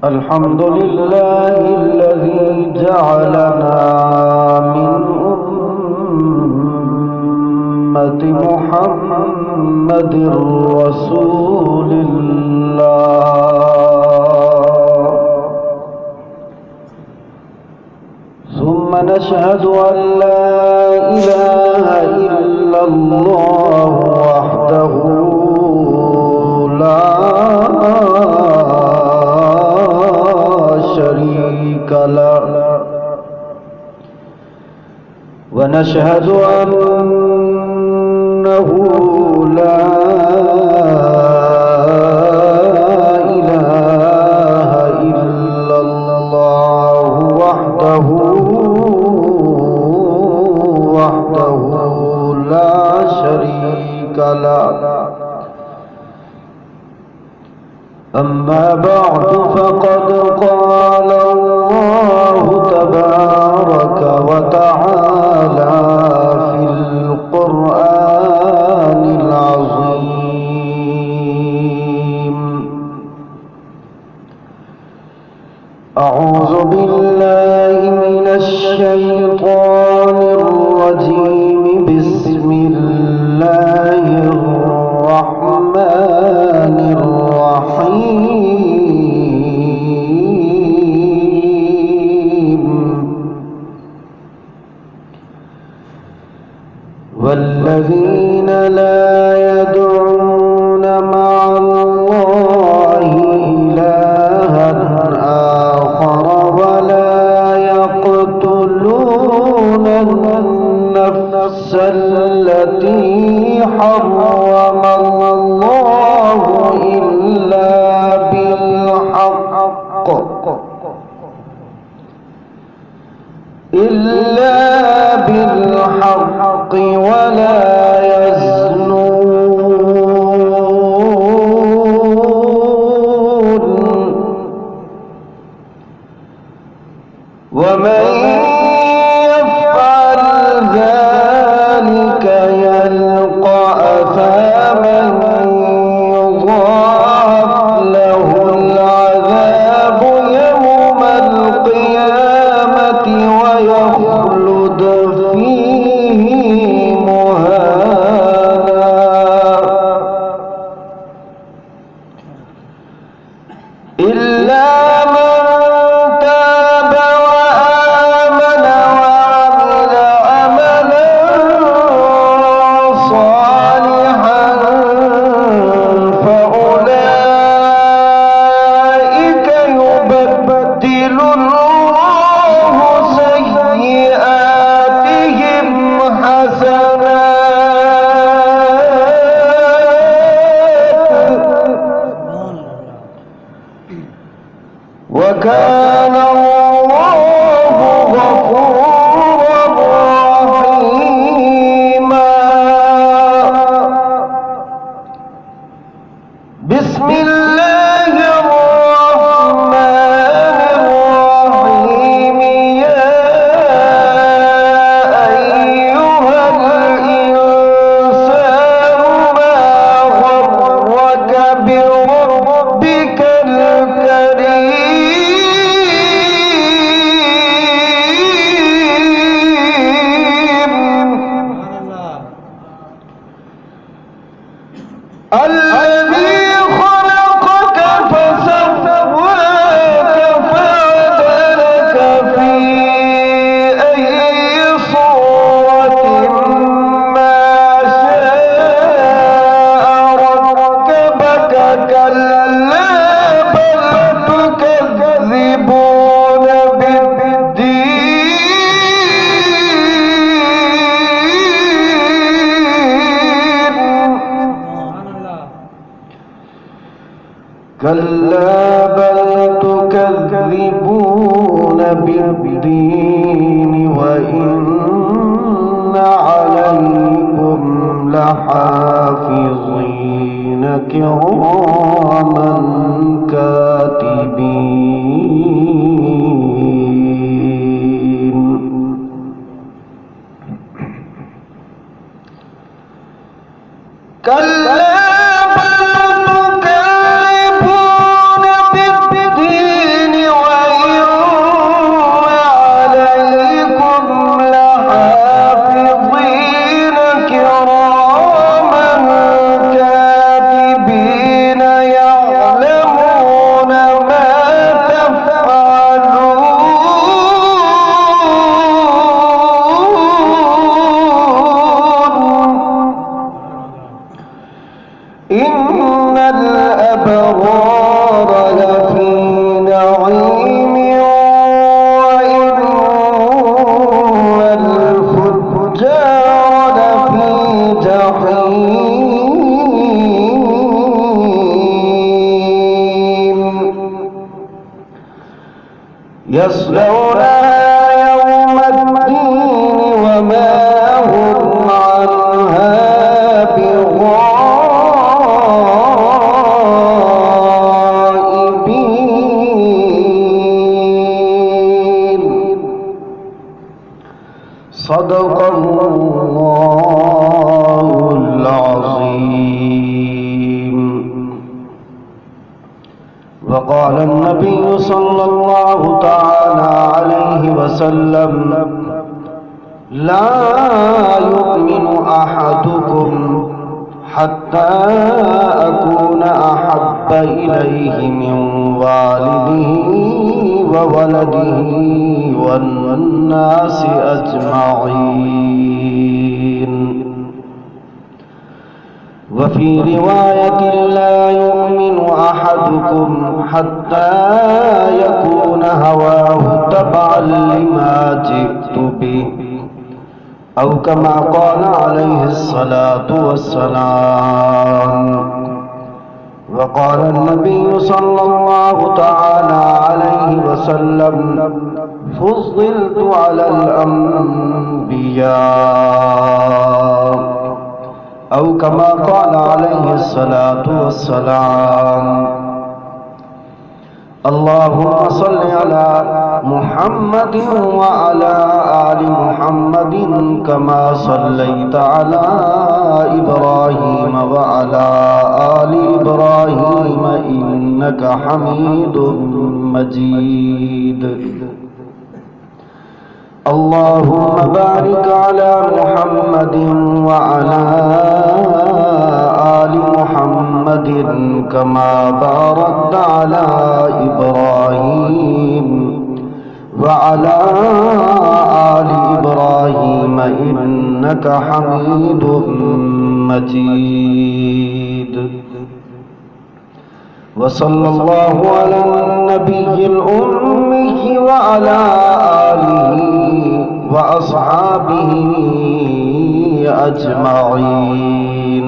الحمد لله الذي جعلنا من أمة محمد رسول الله، ثم نشهد أن لا إله إلا الله وحده لا شريك له، ونشهد أنه لا إله إلا الله وحده لا شريك له. أما بعد فقد قال الله تبارك وتعالى في القرآن العظيم: أعوذ بالله من الشيطان الرجيم، بسم الله الرحمن الرحيم: والذين لا يدعون مع الله إلها آخر ولا يقتلون النفس التي حرم الله إلا بالحق ولا يزنون، ومن يفعل ذلك يلقى أثاما يضاعف له العذاب يوم القيامة ويخلد فيه مهانا، إلا من تاب وآمن وعمل عملا صالحا فأولئك يبدل الله سيئاتهم حسنات، وكان الله غفورا رحيما. بسم الله الرحمن الرحيم: يا أيها الإنسان ما غرك بربك الكريم الذي خلقك فسواك فعدلك في أي صورة ما شاء ركبك. كلا بل تكذبون بالدين، كلا بل تكذبون بالدين وإن عليكم لحافظين كراما كاتبين. كلا بل تكذبون بالدين وإن عليكم لحافظين كراما كاتبين يعلمون ما تفعلون إن الأبرار لفي نعيم وإن الفجار لفي جحيم يصلونها يوم الدين وما هم عنها بغائبين صدق الله العظيم. وقال النبي صلى الله تعالى عليه وسلم لا يؤمن أحدكم حتى أكون أحب إليه من والده وولده والناس أجمعين. وفي رواية لا يؤمن أحدكم حتى يكون هواه تبعا لما جئت به أو كما قال عليه الصلاة والسلام. وقال النبي صلى الله تعالى عليه وسلم فضلت على الأنبياء أو كما قال عليه الصلاة والسلام. اللهم صل على محمد وعلى آل محمد كما صليت على إبراهيم وعلى آل إبراهيم إنك حميد مجيد. اللهم بارك على محمد وعلى آل محمد كما باركت على إبراهيم وعلى آل إبراهيم إنك حميد مجيد. وصلى الله على النبي الأمي وعلى آله وأصحابه أجمعين.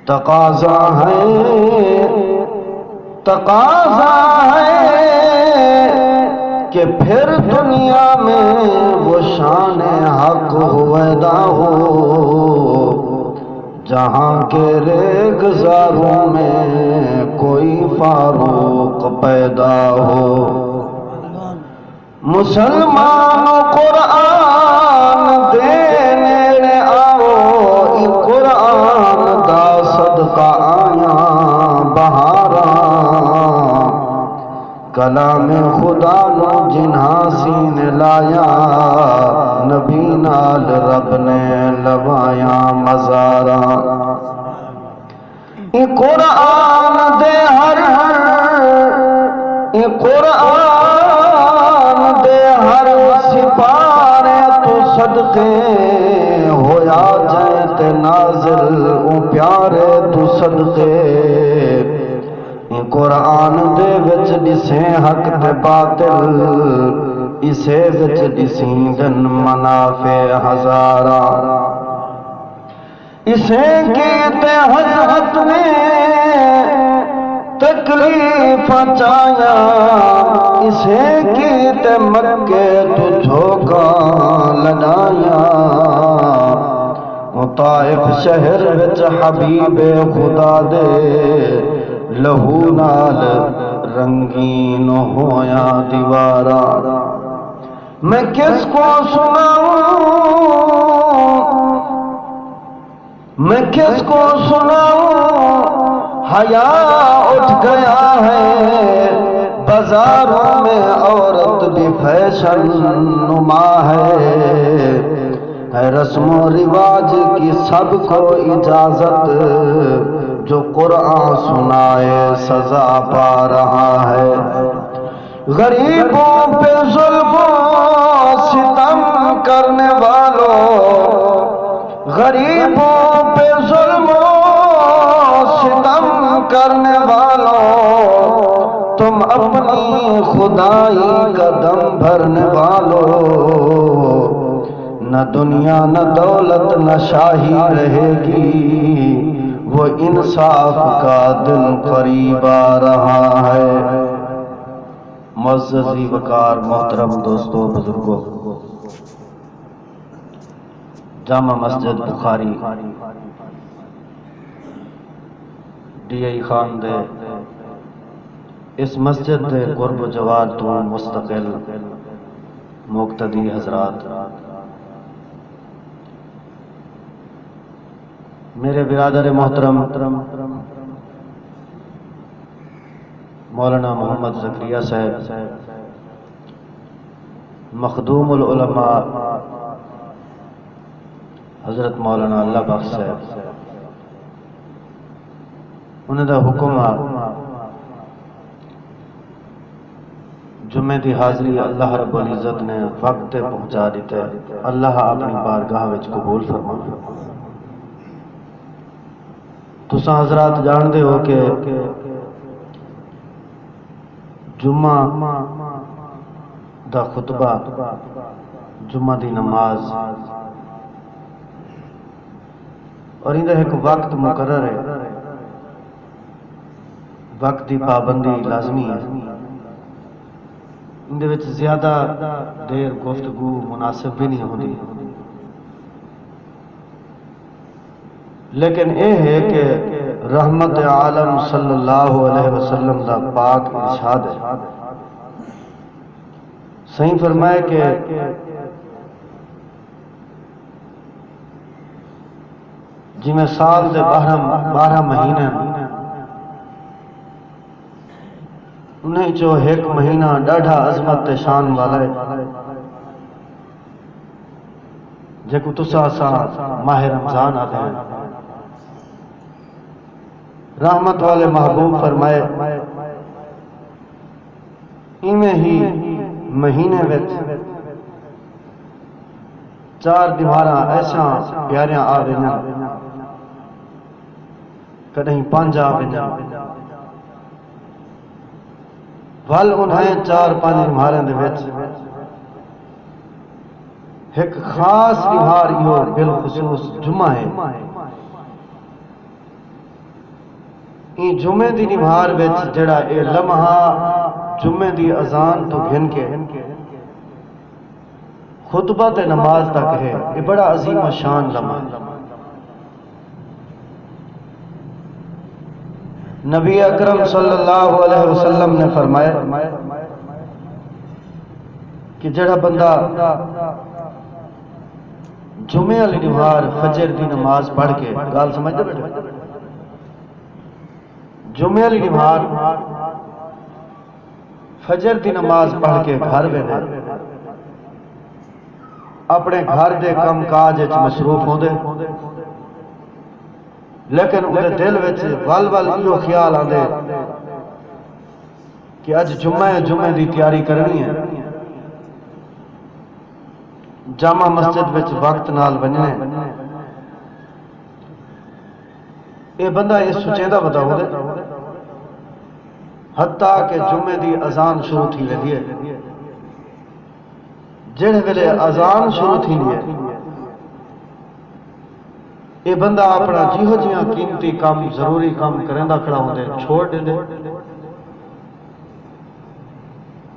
تقاضا ہے کہ پھر دنیا میں وہ شان حق ہویدا ہو جہاں کے ریگزاروں میں کوئی فاروق پیدا ہو. مسلمان قرآن دینے آؤ قرآن دا صدقہ آیا بہارا کلام خدا نو جنہاں سین لایا نبی نال رب نے لوایا مزارا. قرآن دے ہر قرآن دے ہر سپارے تو صدقے ہویا جائے تے نازل او پیارے تو صدقے. قرآن دے وچ دسے حق تے باطل اسے وچ دسیں دن منافع ہزارا. اسے کیتے حضرت نے تکلیف چایا اسے کیتے مکے تو جھوکا لڑایا. طائف شہر وچ حبیب خدا دے لہو نال رنگین ہویا دیوارا. میں کس کو سناؤں میں کس کو سناؤں حیا اٹھ گیا ہے بازاروں میں عورت بھی فیشن نما ہے رسم و رواج کی سب کو اجازت جو قرآن سنائے سزا پا رہا ہے غریبوں پہ ظلم و ستم کرنے والوں غریبوں پہ ظلم و ستم کرنے والوں تم اپنی خدائی کا دم بھرنے والوں نہ دنیا نہ دولت نہ شاہی رہے گی وہ انصاف کا دن قریب آ رہا ہے۔ معززی وقار محترم دوستو بزرگوں، جامع مسجد بخاری ڈی آئی خان دے اس مسجد دے قرب و جوار تو مستقل مقتدی حضرات، میرے برادر محترم مولانا محمد زکریا صاحب مخدوم العلماء حضرت مولانا اللہ بخش صاحب، انہوں دا حکم جمعے دی حاضری اللہ رب العزت نے وقت پہنچا دیتا ہے، اللہ اپنی بارگاہ وچ قبول فرمائے۔ تساں حضرات جان دے ہو کہ جمعہ دا خطبہ، جمعہ دی نماز اور اندہ ایک وقت مقرر ہے، وقت دی پابندی لازمی ہے، اندے وچ زیادہ دیر گفتگو مناسب بھی نہیں ہوتی، لیکن اے ہے کہ رحمت عالم صلی اللہ علیہ وسلم دا پاک ارشاد ہے، صحیح فرمائے کہ جی میں سال دے 12 مہینے انہیں جو ایک مہینہ ڈاڑھا عظمت شان والا ہے، جے کو تسا سا ماہ رمضان آتے ہیں، رحمت والے محبوب فرمائے ایمیں ہی مہینے وچ 4 دیواراں ایسا پیاریاں آ رہی کدہیں 5 آ رہی ول انہیں 4-5 دیواریں دے وچ ایک خاص دیوار یہ بالخصوص جمعہ ہے، این جمعے دی دیوار وچ جڑا اے لمحہ جمعے دی اذان تو گھن کے خطبہ تے نماز تک ہے، یہ بڑا عظیم و شان لمحہ ہے۔ نبی اکرم صلی اللہ علیہ وسلم نے فرمایا کہ جڑا بندہ جمعے والی دیوار فجر دی نماز پڑھ کے، گال سمجھتے بیٹھے، جمعے والی دیوار فجر دی نماز پڑھ کے گھر ویندے، اپنے گھر دے کم کاج وچ مصروف ہوندے، لیکن انہے دل وچ ول یہ خیال آندے کہ اج جمعے دی تیاری کرنی ہے، جامع مسجد وچ وقت نال ونجنے، اے بندہ یہ سوچیندہ بتاؤ دے حتیٰ کہ جمعے دی اذان شروع تھی ویندی ہے، جڑے ویلے اذان شروع تھی ہے یہ بندہ اپنا جیہو جیاں قیمتی کام ضروری کام کرندہ کھڑا ہوندے چھوڑ دے،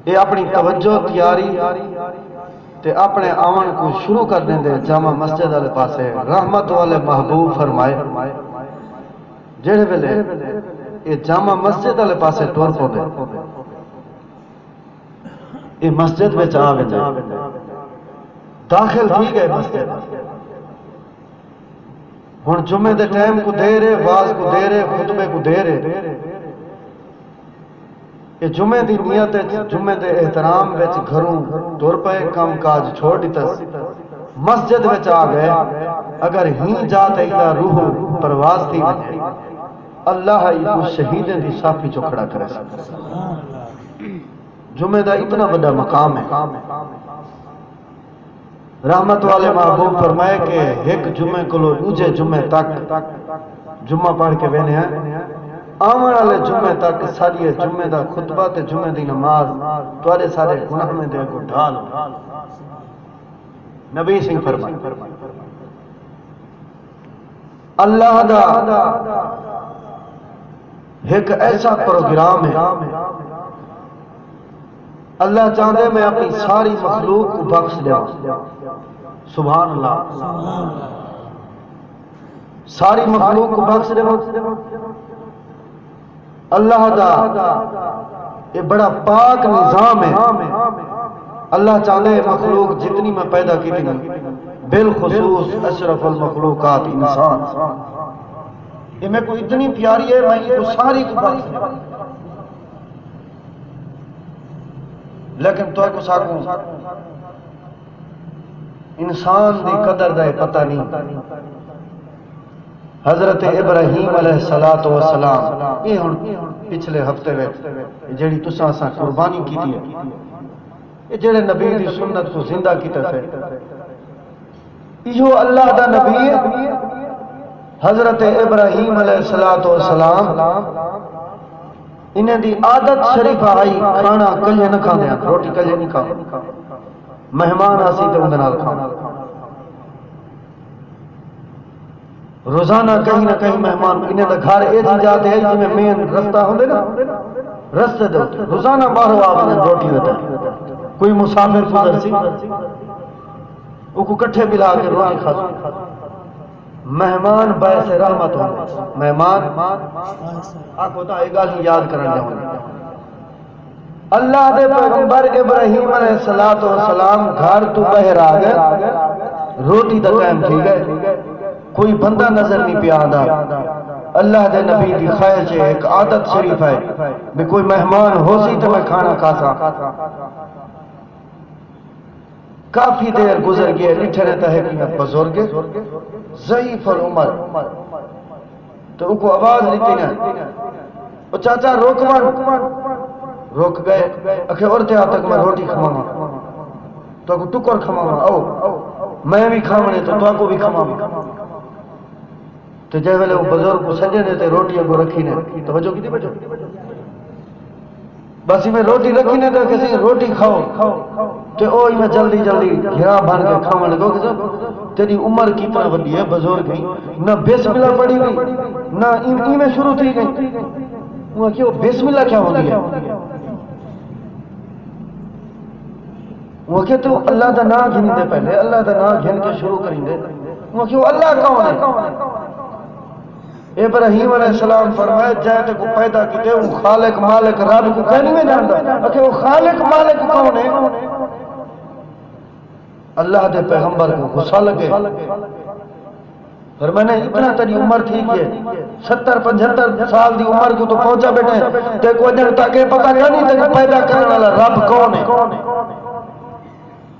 یہ اپنی توجہ تیاری تے اپنے آمن کو شروع کر دیں دے جامع مسجد والے پاسے۔ رحمت والے محبوب فرمائے جڑے ویلے یہ جامع مسجد والے پاسے ٹور پوندے، یہ مسجد وچ آ ویندے، داخل تھی گئے مسجد، ہن جمعے دے ٹائم کو دے رہے، واز کو دے رہے، خطبے کو دے رہے، یہ جمعے دی نیت جمعے دے احترام وچ گھروں تر پے، کام کاج چھوڑ دیتا، مسجد وچ آ گئے، اگر ہی جات ایلا روح پرواز تھی وجے اللہ ہی کو شہیدیں دی صافی چکھڑا کرے۔ جمعے دا اتنا بڑا مقام ہے۔ رحمت والے محبوب فرمائے کہ ایک جمعے کو دوجے جمعے تک جمعہ پڑھ کے بینے ہیں، آمن والے جمعے تک ساری جمعے دا خطبہ تے جمعے دی نماز توارے سارے گناہ میں دے کو ڈھال۔ نبی سنگھ فرمائے اللہ دا ایک ایسا پروگرام ہے، اللہ چاہتے میں اپنی ساری مخلوق کو بخش دیا، سبحان اللہ، ساری مخلوق کو بخش دیا۔ اللہ دا یہ بڑا پاک نظام ہے۔ اللہ چاہتے مخلوق جتنی میں پیدا کی تھی، بالخصوص اشرف المخلوقات انسان، یہ میں کو اتنی پیاری ہے، میں یہ ساری کو بخش دیا، لیکن تو کو ساکوں انسان دی قدر دا پتہ نہیں۔ حضرت ابراہیم علیہ السلام یہ ہن پچھلے ہفتے میں جیڑی تساں اساں قربانی کیتی ہے، یہ جڑے نبی دی سنت کو زندہ کیتا ہے، یہ اللہ دا نبی حضرت ابراہیم علیہ السلام انہیں دی عادت شریف آئی کھانا کلے نہ کھانے، روٹی کلے نہیں کھانے، مہمان آسی تے اندر نال کھانا، روزانہ کہیں نہ کہیں مہمان انہیں دا گھر ایسی جاتے ہیں جی میں مین رستہ ہوندے نا، رستے دے روزانہ باہر آپ نے روٹی ہوتا ہے، کوئی مسافر گزر سی وہ کو کٹھے ملا کے روٹی کھاتا، مہمان باعث رحمت ہوندے، مہمان آکھو تا ایک گل یاد کرن جاؤں، اللہ دے پیغمبر ابراہیم علیہ السلام گھر تو باہر آ گئے، روٹی دا ٹائم تھی گئے، کوئی بندہ نظر نہیں پیا آندا، اللہ دے نبی دی خواہش ہے، ایک عادت شریف ہے کہ کوئی مہمان ہو سی تو میں کھانا کھا سا۔ کافی دیر گزر گئے، لٹھے رہتا ہے کہ بزرگ ضعیف العمر، تو ان کو آواز لیتی نا، وہ چاچا روک گئے، اکھے اورتے آ تک میں روٹی کھوانا، تو کو ٹکر کھوانا، او میں بھی کھاونے تو کو بھی کھوانا، تو جے ویلے وہ بزرگ کو سجے نے تے روٹی اگو رکھی نے، توجہ کی تھی بچو، بس میں روٹی رکھی نے تو کسی روٹی کھاؤ، تے اوہی میں جلدی گھرا بھر کے کھاون لگو کہ تیری عمر کتنا بڑی ہے بزرگ نہیں، نہ بسم اللہ پڑھی گئی، نہ ای میں شروع تھی گئی، وہ کہ بسم اللہ کیا ہوتی ہے، وہ کہ تو اللہ دا نام گھن دے، پہلے اللہ دا نام گھن کے شروع کریں دے، وہ کہ وہ اللہ کون ہے؟ ابراہیم علیہ السلام فرمائے جائے کو پیدا کیتے وہ خالق مالک رب کو کہنی میں جانتا، کہ وہ خالق مالک کون ہے؟ اللہ دے پیغمبر کو غصہ لگے، پھر میں نے اتنا تری عمر تھی کہ 70-75 سال دی عمر کو تو پہنچا بیٹھے، تے کو اجر تاکہ پتہ نہیں تے پیدا کرنے والا رب کون ہے،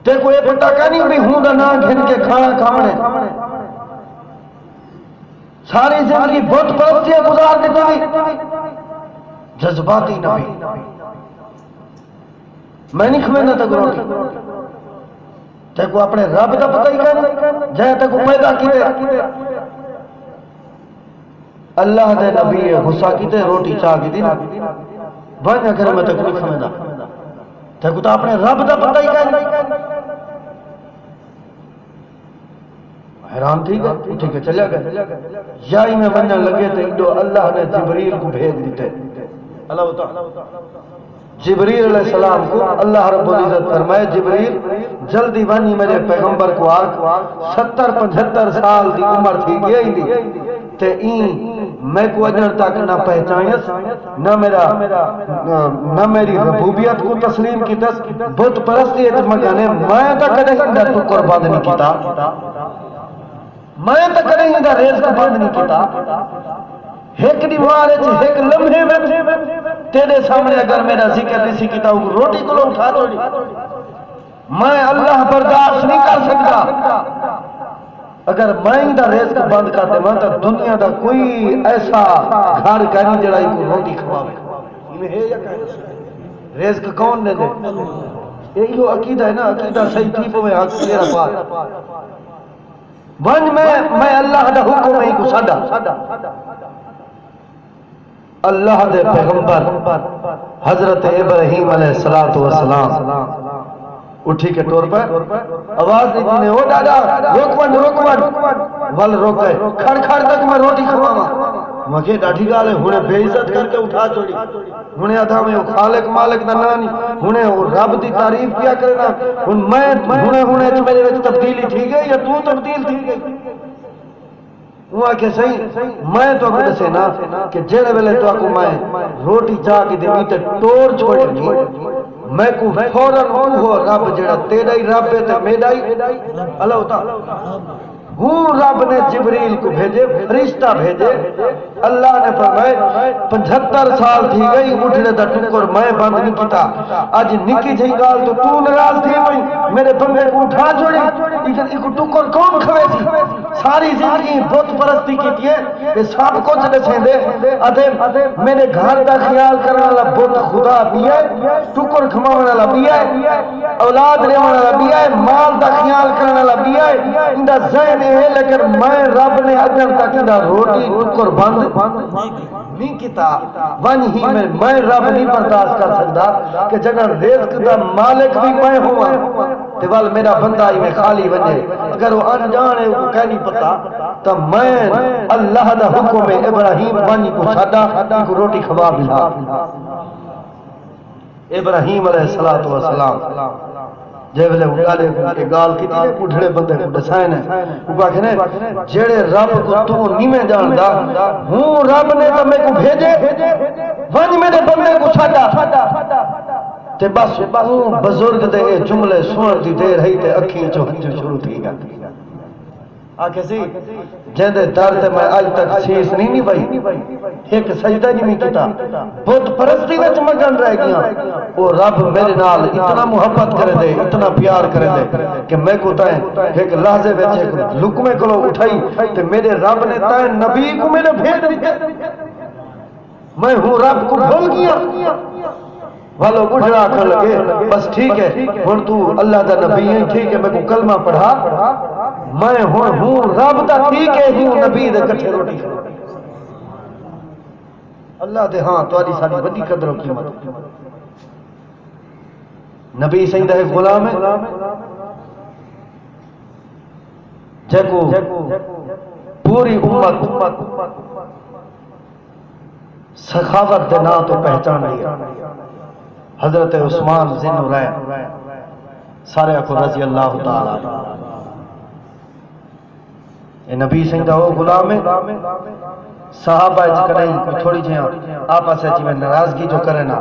تے کو یہ پتہ نہیں بھی ہوں دا نام گھن کے کھانا کھانے، ساری زندگی بت پرستی گزار دیتی ہوئی، جذباتی نبی، میں نہیں کھوینا تک روٹی، تے کو اپنے رب دا پتہ ہی کہنا، جائے تے کو پیدا کیتے، اللہ دے نبی غصہ کیتے روٹی چاہ کی دی، بھائی گھر میں تے کو نہیں کھوینا، تے کو تا اپنے رب دا پتہ ہی کہنا، حیران تھی گئے، ٹھیک ہے چلیا گئے، یائی میں بننے لگے تو انڈو اللہ نے جبریل کو بھیج دیتے، جبریل علیہ السلام کو اللہ رب العزت فرمائے جبریل جلدی بنی میرے پیغمبر کو آگ 70-75 سال دی عمر تھی گئی دی، تے این میں کو اجر تک نہ پہچانیس، نہ میری ربوبیت کو تسلیم کی تس، بت پرستی اتمکانے میں تک کدھے تو قربان نہیں کیتا، میں تو کریں دا رزق بند نہیں کیتا ایک دیوار ایک لمحے میں تیرے سامنے اگر میرا ذکر نہیں سی کیتا روٹی کو اٹھا چھوڑی میں اللہ برداشت نہیں کر سکتا اگر میں دا رزق بند کر دے تو دنیا دا کوئی ایسا گھر کا نہیں جڑا کو روٹی کھواوے رزق کون دے دے یہی عقیدہ ہے نا عقیدہ صحیح تھی پوے حق تیرا پاس ونج میں اللہ دا حکم ہی کو ساڈا اللہ دے پیغمبر حضرت ابراہیم علیہ السلام اٹھی کے طور پر آواز دیتی نے او دادا روک ول روک گئے کھڑ تک میں روٹی کھواواں مکھے ڈاڈھی گال ہے ہنے بے عزت کر کے اٹھا چھوڑی ہنے آدھا میں خالق مالک دا نانی ہنے رب دی تعریف کیا کرنا ہن میں ہنے میرے وچ تبدیلی تھی گئی یا تو تبدیل تھی گئی وہ کہ صحیح میں تو اگر سے نا کہ جڑے ویلے تو کو میں روٹی چا کے دیوی تے ٹور چھوڑنی میں کو فوراً وہ رب جڑا تیرا ہی رب ہے تے میرا ہی اللہ تعالی ہوں رب نے جبریل کو بھیجے فرشتہ بھیجے اللہ نے فرمائے 75 سال تھی گئی اٹھنے دا ٹکر میں بند نہیں کیتا آج نکی جہی گال تو ناراض تھی پئی میرے بندے کو اٹھا چھوڑی ایک ٹکر کون کھوے سی ساری زندگی بت پرستی کیتی ہے یہ سب کچھ دسیں دے ادھے میرے گھر دا خیال کرنے والا بت خدا بھی ہے ٹکر کھمانے والا بھی ہے اولاد لینے والا بھی ہے مال دا خیال کرنے والا بھی ہے اندا ذہن ہے لیکن میں رب نے اگر تک دا روٹی ٹکر بند نہیں کیتا ون ہی میں رب نہیں برداشت کر سکتا کہ جگہ رزق دا مالک بھی میں ہوا تے وال میرا بندہ ہی میں خالی بنے اگر وہ انجان ہے وہ کہہ نہیں پتا تو میں اللہ دا حکم ہے ابراہیم بانی کو چھڑا کو روٹی کھوا بلا ابراہیم علیہ السلام جے ویلے گالے گال کی تے پٹھڑے بندے کو دسائن ہے وہ کہنے جڑے رب کو تو نہیں میں جاندا ہوں رب نے تو میں کو بھیجے ونج میرے بندے کو چھڈا تے بس بزرگ دے جملے سنن دی دیر ہے تے اکھیں چوں ہنجو شروع تھی گیا آکھے سی جندے در تے میں اج تک شیش نہیں بھئی ایک سجدہ نہیں کیتا بت پرستی وچ مگن رہ گیا وہ رب میرے نال اتنا محبت کرے دے اتنا پیار کرے دے کہ میں کو تائیں ایک لحظے وچ ایک لقمے کو اٹھائی تے میرے رب نے تائیں نبی کو میرے بھیج دیا میں ہوں رب کو بھول گیا والو گجرا کر لگے بس ٹھیک ہے ہن تو اللہ دا نبی ہے ٹھیک ہے میں کو کلمہ پڑھا میں ہوں رب دا ٹھیک ہے ہوں نبی دے کٹھے روٹی اللہ دے ہاں تہاڈی ساری بڑی قدر و قیمت نبی سیدہ غلام ہے جے کو پوری امت سخاوت دے نام تو پہچان لیا حضرت عثمان ذی النورین سارے کو رضی اللہ تعالی اے نبی سیدہ وہ غلام ہے صحابہ اچ کہیں تھوڑی جی آپس اچ میں ناراضگی جو کرے نا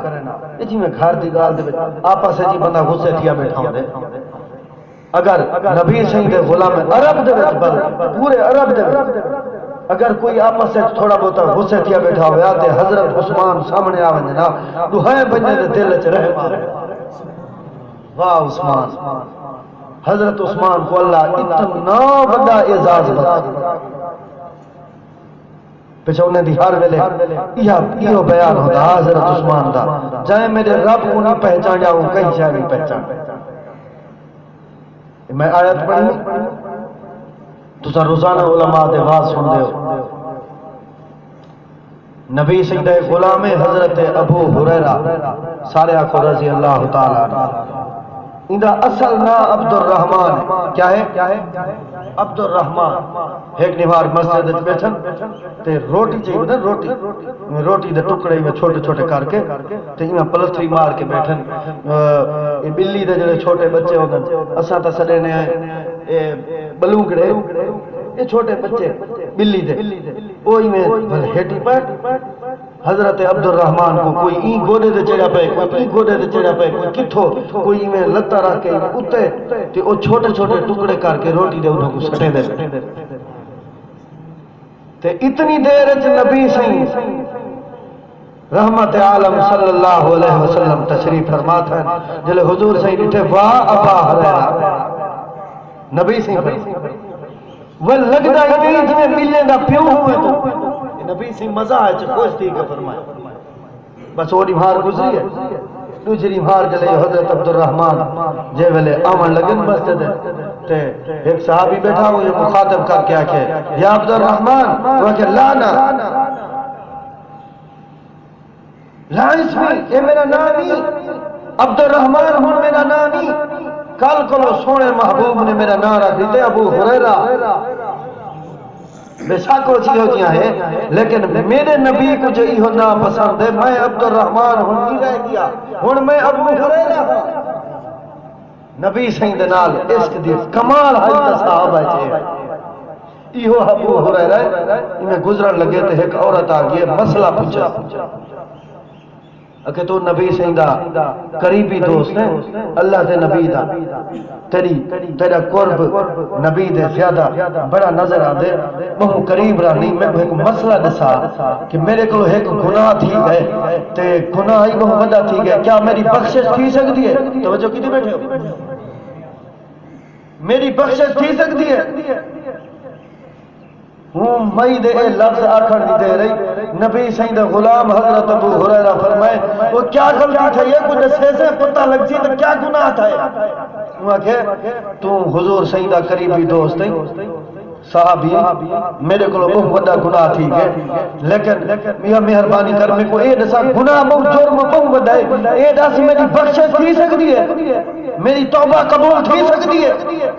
اے جی میں گھر دی گال دے آپس اچ بندہ غصے تھیا بیٹھا ہوندے اگر نبی سیدہ غلام عرب دے پورے عرب دے اگر کوئی آپس سے تھوڑا بہت غصے تھیا بیٹھا ہوا تے حضرت عثمان سامنے آ ونجے نا دوہے بندے دے دل وچ رہ مارے واہ عثمان حضرت عثمان کو اللہ اتنا بڑا اعزاز بخشا پچھونے دی ہر ویلے یہ بیان ہوتا حضرت عثمان دا جائے میرے رب کو نہیں پہچان جاؤں کہیں شاہ نہیں پہچان میں آیت پڑھی تو سا روزانہ علماء دے واز سن دے ہو نبی سیدہ غلام حضرت ابو ہریرہ سارے آنکھوں رضی اللہ تعالیٰ اندہ اصل نا عبد الرحمن ہے کیا ہے عبد الرحمن ایک نوار مسجد بیٹھن تے روٹی چاہیے نا روٹی دے ٹکڑے میں چھوٹے چھوٹے کر کے تے انہاں پلتھری مار کے بیٹھن یہ بلی دے جڑے چھوٹے بچے ہوندن اساں تا سڈے نے بلوکڑے یہ چھوٹے بچے بلی دے اوہی میں ہیٹی پٹ حضرت عبد الرحمن کو کوئی این گوڑے دے چڑھا پے کوئی این گوڑے دے چڑھا پے کوئی کتھو کوئی میں لتا رکھ کے اتے تے او چھوٹے چھوٹے ٹکڑے کر کے روٹی دے انہوں کو سٹے دے تے اتنی دیر نبی سائیں رحمت عالم صلی اللہ علیہ وسلم تشریف فرمات ہیں جلے حضور سائیں ڈٹھے واہ ابا ہریرہ نبی سائیں وہ لگدا ہی نہیں جنہیں ملنے دا پیوں ہوئے تو نبی سائیں مزہ ہے چکوش تھی کہ فرمائے بس وہی مہار گزری ہے دوسری مہار جلے حضرت عبدالرحمن جے ویلے آمن لگن مسجد تے ایک صحابی بیٹھا ہوئے مخاطب کر کے آکے یا عبدالرحمن وہ کہ لانا لائنس میں یہ میرا نانی عبدالرحمن ہوں میرا نانی کل کلو سونے محبوب نے میرا نعرہ دیتے ابو ہریرہ بے شک وہ چیز ہوتی ہیں لیکن میرے نبی کو جو یہ نا پسند ہے میں عبدالرحمن ہوں کی رہ گیا ہوں میں ابو ہریرہ ہوں نبی سائیں دے نال عشق دی کمال ہے صحابہ چھے یہ ابو ہریرہ انہیں گزرن لگے تھے ایک عورت آ گئی مسئلہ پوچھا کہ تو نبی سائیں دا قریبی دوست ہے اللہ دے نبی دا تیرا قرب نبی دے زیادہ بڑا نظر آدھے بہو قریب رہا نہیں میں ایک مسئلہ دسا کہ میرے کو ایک گناہ تھی گئے تے گناہ ہی بہو بڑا تھی گئے کیا میری بخشش تھی سکتی ہے توجہ کتنی بیٹھے ہو میری بخشش تھی سکتی ہے ہوں مئی دے اے لفظ آکھڑ دی دے رہی نبی سائیں دے غلام حضرت ابو ہریرہ فرمائے وہ کیا غلطی تھا یہ کچھ سے پتہ لگ جی تو کیا گناہ تھا وہ کہ تو حضور سائیں دا قریبی دوست ہے صحابی میرے کو بہت بڑا گناہ تھی گئے لیکن میاں مہربانی کر میں کو اے دسا گناہ بہت جرم بہت بڑا ہے اے دس میری بخشش تھی سکتی ہے میری توبہ قبول تھی سکتی ہے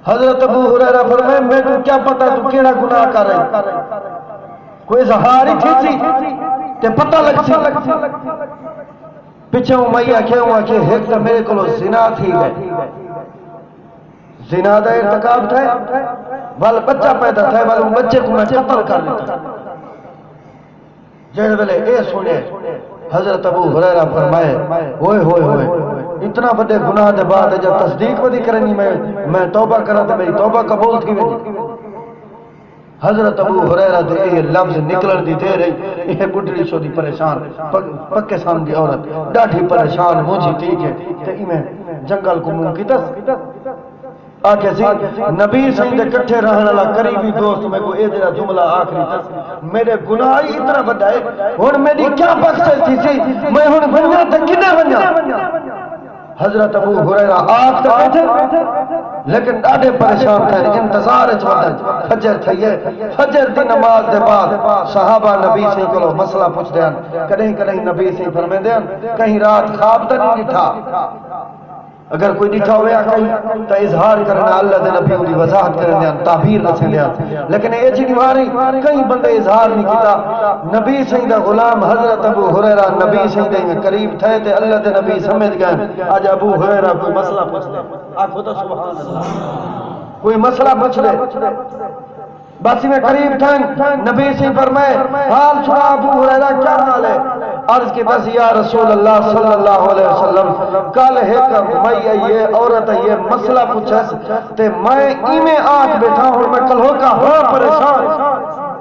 حضرت ابو ہریرہ فرمائے میں کو کیا پتا تو کیڑا گناہ کر رہے کوئی اظہار ہی تھی تے پتہ لگ سی پیچھے ہوں میں آکھے ایک تو میرے کو زنا تھی گئے زنا دا ارتکاب تھا وال بچہ پیدا تھا وال بچے کو میں قتل کر لیتا جہاں ویلے اے سنے حضرت ابو ہریرہ فرمائے ہوئے اتنا بڑے گناہ دے بعد جب تصدیق ودی کرنی میں توبہ کرا تو میری توبہ قبول تھی ویدی حضرت ابو ہریرہ دے یہ لفظ نکلن دی دے رہی یہ گڈری شو دی پریشان پکے سام دی عورت ڈاٹھی پریشان مجھے ٹھیک ہے تے میں جنگل کو منہ کی تس آکے سی نبی سائیں دے کٹھے رہنے والا قریبی دوست میں کو اے دیرا جملہ آخری تس میرے گناہ ہی اتنا بڑا ہے ہن میری کیا بخشش تھی سی میں ہن بنیا تے کنے بنیا حضرت ابو ہریرہ آگ تک بیٹھے لیکن ڈاڑے پریشان تھے انتظار چوتن فجر تھئیے فجر دی نماز دے بعد صحابہ نبی سے کلو مسئلہ پوچھ دیان کہیں نبی سے فرمے دیان کہیں رات خواب تا نہیں ڈٹھا اگر کوئی ڈٹھا ہویا کہیں تا اظہار کرنا اللہ دے نبی دی وضاحت کرنے دیان تعبیر رسے دیان لیکن اے جی نواری کہیں بندے اظہار نہیں کیتا نبی سائیں دا غلام حضرت ابو ہریرہ نبی سائیں دے قریب تھے تے اللہ دے نبی سمجھ گئے آج ابو ہریرہ کوئی مسئلہ پوچھ لے آنکھو تو سبحان اللہ کوئی مسئلہ پوچھ لے باسی میں قریب تھے نبی سے فرمائے حال چھوڑا ابو ہریرہ کیا حال ہے عرض کی بس یا رسول اللہ صلی اللہ علیہ وسلم کل ایک میں یہ عورت یہ مسئلہ پوچھا تے میں ایمیں آنکھ بیٹھا ہوں میں کل ہو کا ہوا پریشان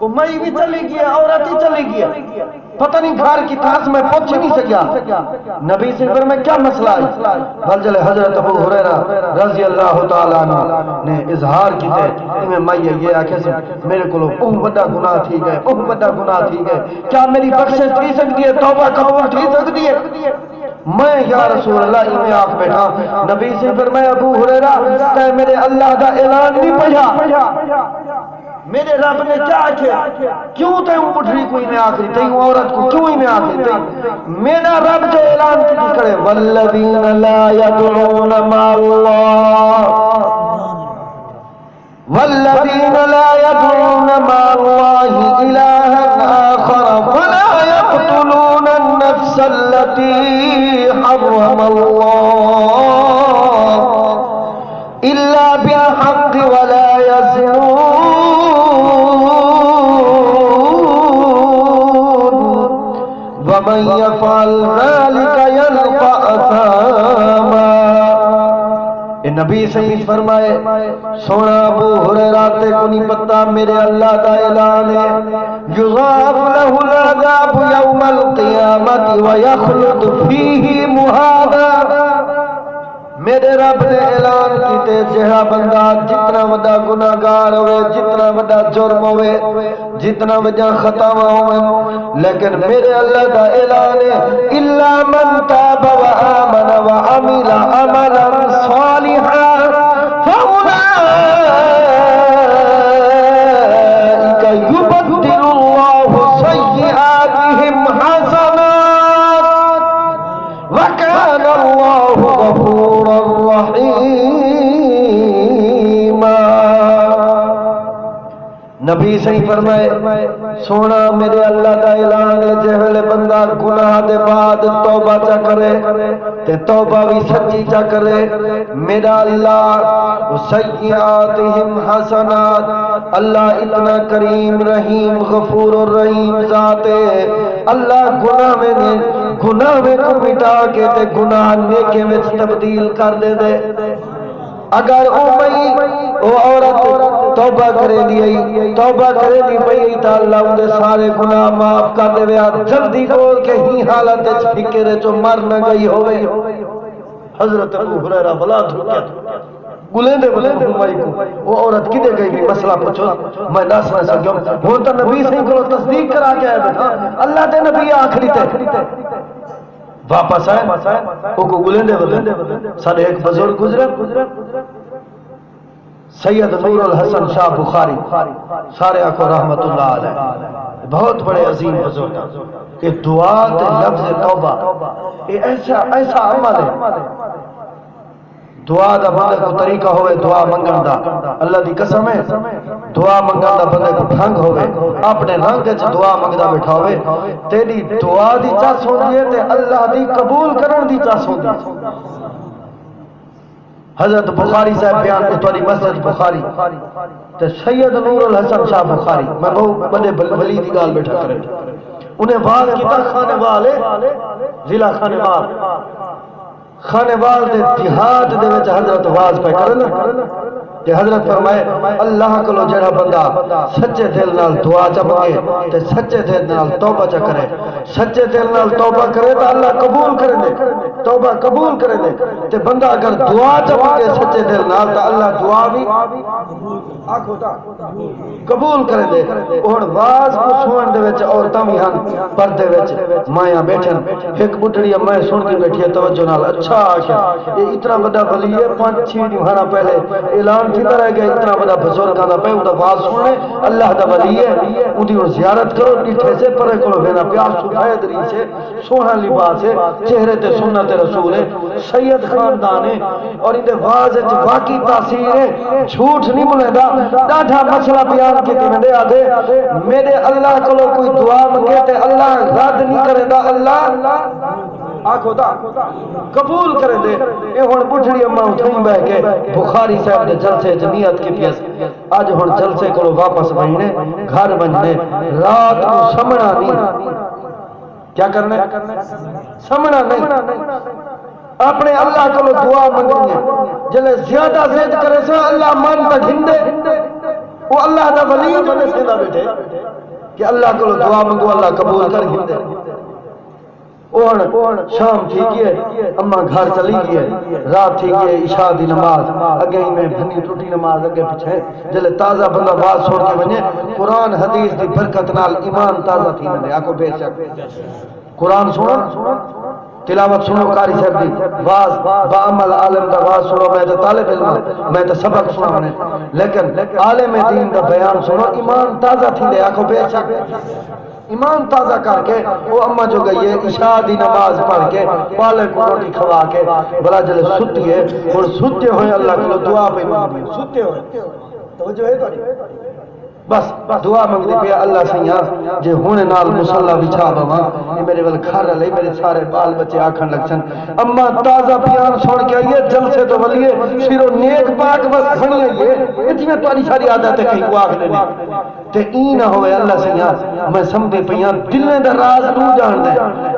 وہ میں بھی چلی گیا عورت ہی چلی گیا پتہ نہیں گھر کی تاس میں پہنچ نہیں سکیا نبی سے پر میں کیا مسئلہ ہے بلجل حضرت ابو ہریرہ رضی اللہ تعالیٰ عنہ نے اظہار کی تھے میں یہ آکھے سے میرے کو بہت بڑا گناہ تھی گئے کیا میری بخشش تھی سکتی ہے توبہ قبول تھی سکتی ہے میں یا رسول اللہ میں آنکھ بیٹھا نبی سے پر میں ابو ہریرہ کہ میرے اللہ دا اعلان نہیں پڑھا میرے رب نے کیا کیا کیوں تے ہوں بڑھری کوئی میں آخری تے ہوں عورت کو کیوں ہی میں آخری تے میرا رب جو اعلان کی کرے والذین لا یدعون مع اللہ والذین لا یدعون مع اللہ الہا آخر ولا یقتلون النفس التي حرم اللہ الا بالحق ولا يزنون ومن يفعل ذلك يلقى أثاما نبی صحیح فرمائے سونا ابو ہریرہ تے کو نہیں پتا میرے اللہ دا اعلان ہے یضاف له العذاب یوم القیامت ویخلد فیہ مہانا میرے رب نے اعلان کیتے جہاں بندہ جتنا وڈا گناہگار ہوئے جتنا وڈا جرم ہوئے جتنا وڈا خطا ہوئے لیکن میرے اللہ دا اعلان ہے الا من تاب وآمن وعمل عملا صالحا فأولئك يبدل الله سيئاتهم حسنات وكان الله غفورا رحيما نبی صحیح فرمائے سونا میرے اللہ دا اعلان ہے جہلے بندہ گناہ دے بعد توبہ چا کرے تے توبہ بھی سچی چا کرے میرا اللہ سیئاتہم حسنات اللہ اتنا کریم رحیم غفور الرحیم ذات ہے اللہ گناہ میں کو مٹا کے تے گناہ نیکے میں تبدیل کر دے دے اگر او عورت توبہ کرے دی پئی تا اللہ دے سارے گناہ معاف کر دے ویا جلدی بول کے ہی حالت فکر چو مر نہ گئی ہوے حضرت ابو ہریرہ بلا دھکیا گلندے فرمائی کو وہ عورت کدے گئی بھی مسئلہ پوچھو میں دس نہ سکوں وہ تو نبی سے کو تصدیق کرا کے آیا بیٹا اللہ دے نبی آخری تے واپس آئے وہ کو گلندے سارے ایک بزرگ گزرے سید نور الحسن شاہ بخاری سارے آنکھوں رحمت اللہ علیہ بہت بڑے عظیم بزرگ کہ دعا تے لفظ توبہ یہ ایسا عمل ہے دعا دا بندے کو طریقہ ہوئے دعا منگن دا اللہ دی قسم ہے دعا منگن دا بندے کو ڈھنگ ہوئے اپنے رنگ چ دعا منگدا بیٹھا ہوئے تیری دعا دی چاس ہوندی ہے تے اللہ دی قبول کرن دی چاس ہوندی ہے حضرت بخاری صاحب بیان کو توری مسجد بخاری تے سید نور الحسن شاہ بخاری میں بہت بڑے ولی دی گال بیٹھا کرے انہیں واز کیتا خانے والے ضلع خانے وال دے دیہات دے وچ حضرت واز پہ کرنا کہ حضرت فرمائے اللہ کو جڑا بندہ سچے دل نال دعا چا منگے تے سچے دل نال توبہ چا کرے سچے دل نال توبہ کرے تو اللہ قبول کرے دے توبہ قبول کرے دے تے بندہ اگر دعا چا منگے سچے دل نال تو اللہ دعا بھی آکھو تا قبول کرے دے اور واز کو سنن دے وچ عورتاں بھی ہن پردے وچ مایاں بیٹھن ایک بٹڑی میں سن کے بیٹھی توجہ نال اچھا آکھیا یہ اتنا بڑا ولی ہے 5-6 دن پہلے اعلان کیتا رہ گیا اتنا بڑا بزرگاں دا پے اوندا واز سننے اللہ دا ولی ہے اودی زیارت کرو ڈٹھے سے پرے کولو بنا پیار سفید دری سے سونا لباس ہے چہرے تے سنت رسول ہے سید خاندان ہے اور ان دے واز وچ واقعی تاثیر ہے جھوٹ نہیں بولدا ڈاڈھا مسئلہ بیان کیتے میں دے آدے میرے اللہ کولو کوئی دعا منگے تے اللہ رد نہیں کرے دا اللہ آنکھو دا قبول کرے دے اے ہون بڑھڑی اماں اٹھائیں بے کے بخاری صاحب دے جلسے جنیت کی پیس آج ہون جلسے کو واپس بہنے گھر بننے رات کو سمنا نہیں کیا کرنے سمنا نہیں اپنے اللہ کو دعا منگنی ہے جلے زیادہ زید کرے سا اللہ مان تا گھندے وہ اللہ دا ولی بنے سیدہ بیٹھے کہ اللہ کو دعا منگو اللہ قبول کر گھندے اور شام ٹھیک ہے اماں گھر چلی گئی رات ٹھیک ہے عشاء دی نماز اگے ہی میں بھنی ٹوٹی نماز اگے پیچھے جلے تازہ بندہ باز چھوڑ کے بنے قرآن حدیث دی برکت نال ایمان تازہ تھی میں آکو بے شک قرآن سنو تلاوت سنو قاری صاحب دی واز با عمل عالم دا واز سنو میں تو طالب علم میں تو سبق سنو نے لیکن عالم دین دا بیان سنو ایمان تازہ تھی دے آکو بے شک ایمان تازہ کر کے وہ اماں جو گئی ہے عشاء دی نماز پڑھ کے پالے کو روٹی کھوا کے بلا جلے ستی ہے اور ستے ہوئے اللہ کو دعا پہ مانگی ستے ہوئے توجہ ہے تو بس دعا منگدی پیا اللہ سیاں جے ہونے نال مصلا بچھا بواں اے میرے ول گھر والے میرے سارے بال بچے آکھن لگ سن اما تازہ پیان سن کے آئیے جلسے تو ولیے سرو نیک پاک بس بنی آئیے اتنی میں تاری ساری عادت ہے کہیں کو آکھ لینے تے این نہ ہوئے اللہ سیاں میں سمجھے پیاں دلیں دا راز تو جان دے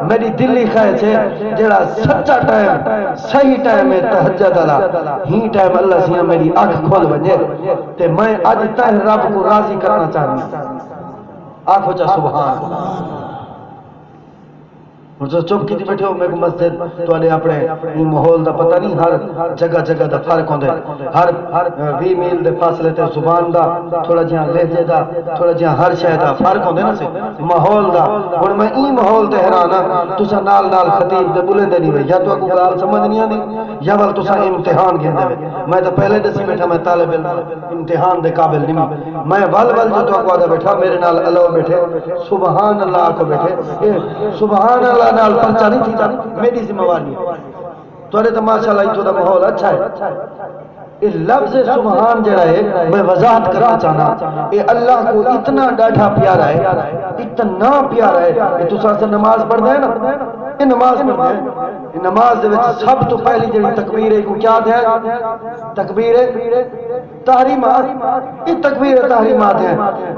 میری دلی خواہش ہے جڑا سچا ٹائم صحیح ٹائم ہے تہجد والا ہی ٹائم اللہ سیاں میری آنکھ کھول وجے تے میں اج تہ رب کو راضی کرنا چاہتا ہوں آنکھو چاہ سبحان اللہ اور جو چپ کی تھی بیٹھے ہو میں کو مسجد تو آنے اپنے این محول دا پتہ نہیں ہر جگہ جگہ دا فرق ہوندے ہر 20 میل دے فاصلے تے زبان دا تھوڑا جہاں لہجے دا تھوڑا جہاں ہر شے دا فرق ہوندے نا سے محول دا اور میں این محول تے حیرانا تسا نال نال خطیب دے بولے دے نہیں ہوئے یا تو اگو گال سمجھ نہیں آنی یا ول تسا امتحان گھن دے میں تو پہلے دسی بیٹھا میں طالب امتحان دے قابل نہیں میں ول جو تو اگو بیٹھا میرے نال اللہ بیٹھے سبحان اللہ کو بیٹھے سبحان اللہ نال پرچہ نہیں تھیتا میری ذمہ واری ہے تو تو ماشاءاللہ تو دا ماحول اچھا ہے یہ لفظ سبحان جڑا ہے میں وضاحت کرنا چاہنا یہ اللہ کو اتنا ڈاٹا پیارا ہے اتنا پیارا ہے کہ تو ساتھ نماز پڑھ دے نا یہ نماز پڑھ دے یہ نماز دے وچ سب تو پہلی جڑی تکبیر ہے کو کیا ہے تکبیر تحریمات یہ تکبیر تحریمات ہیں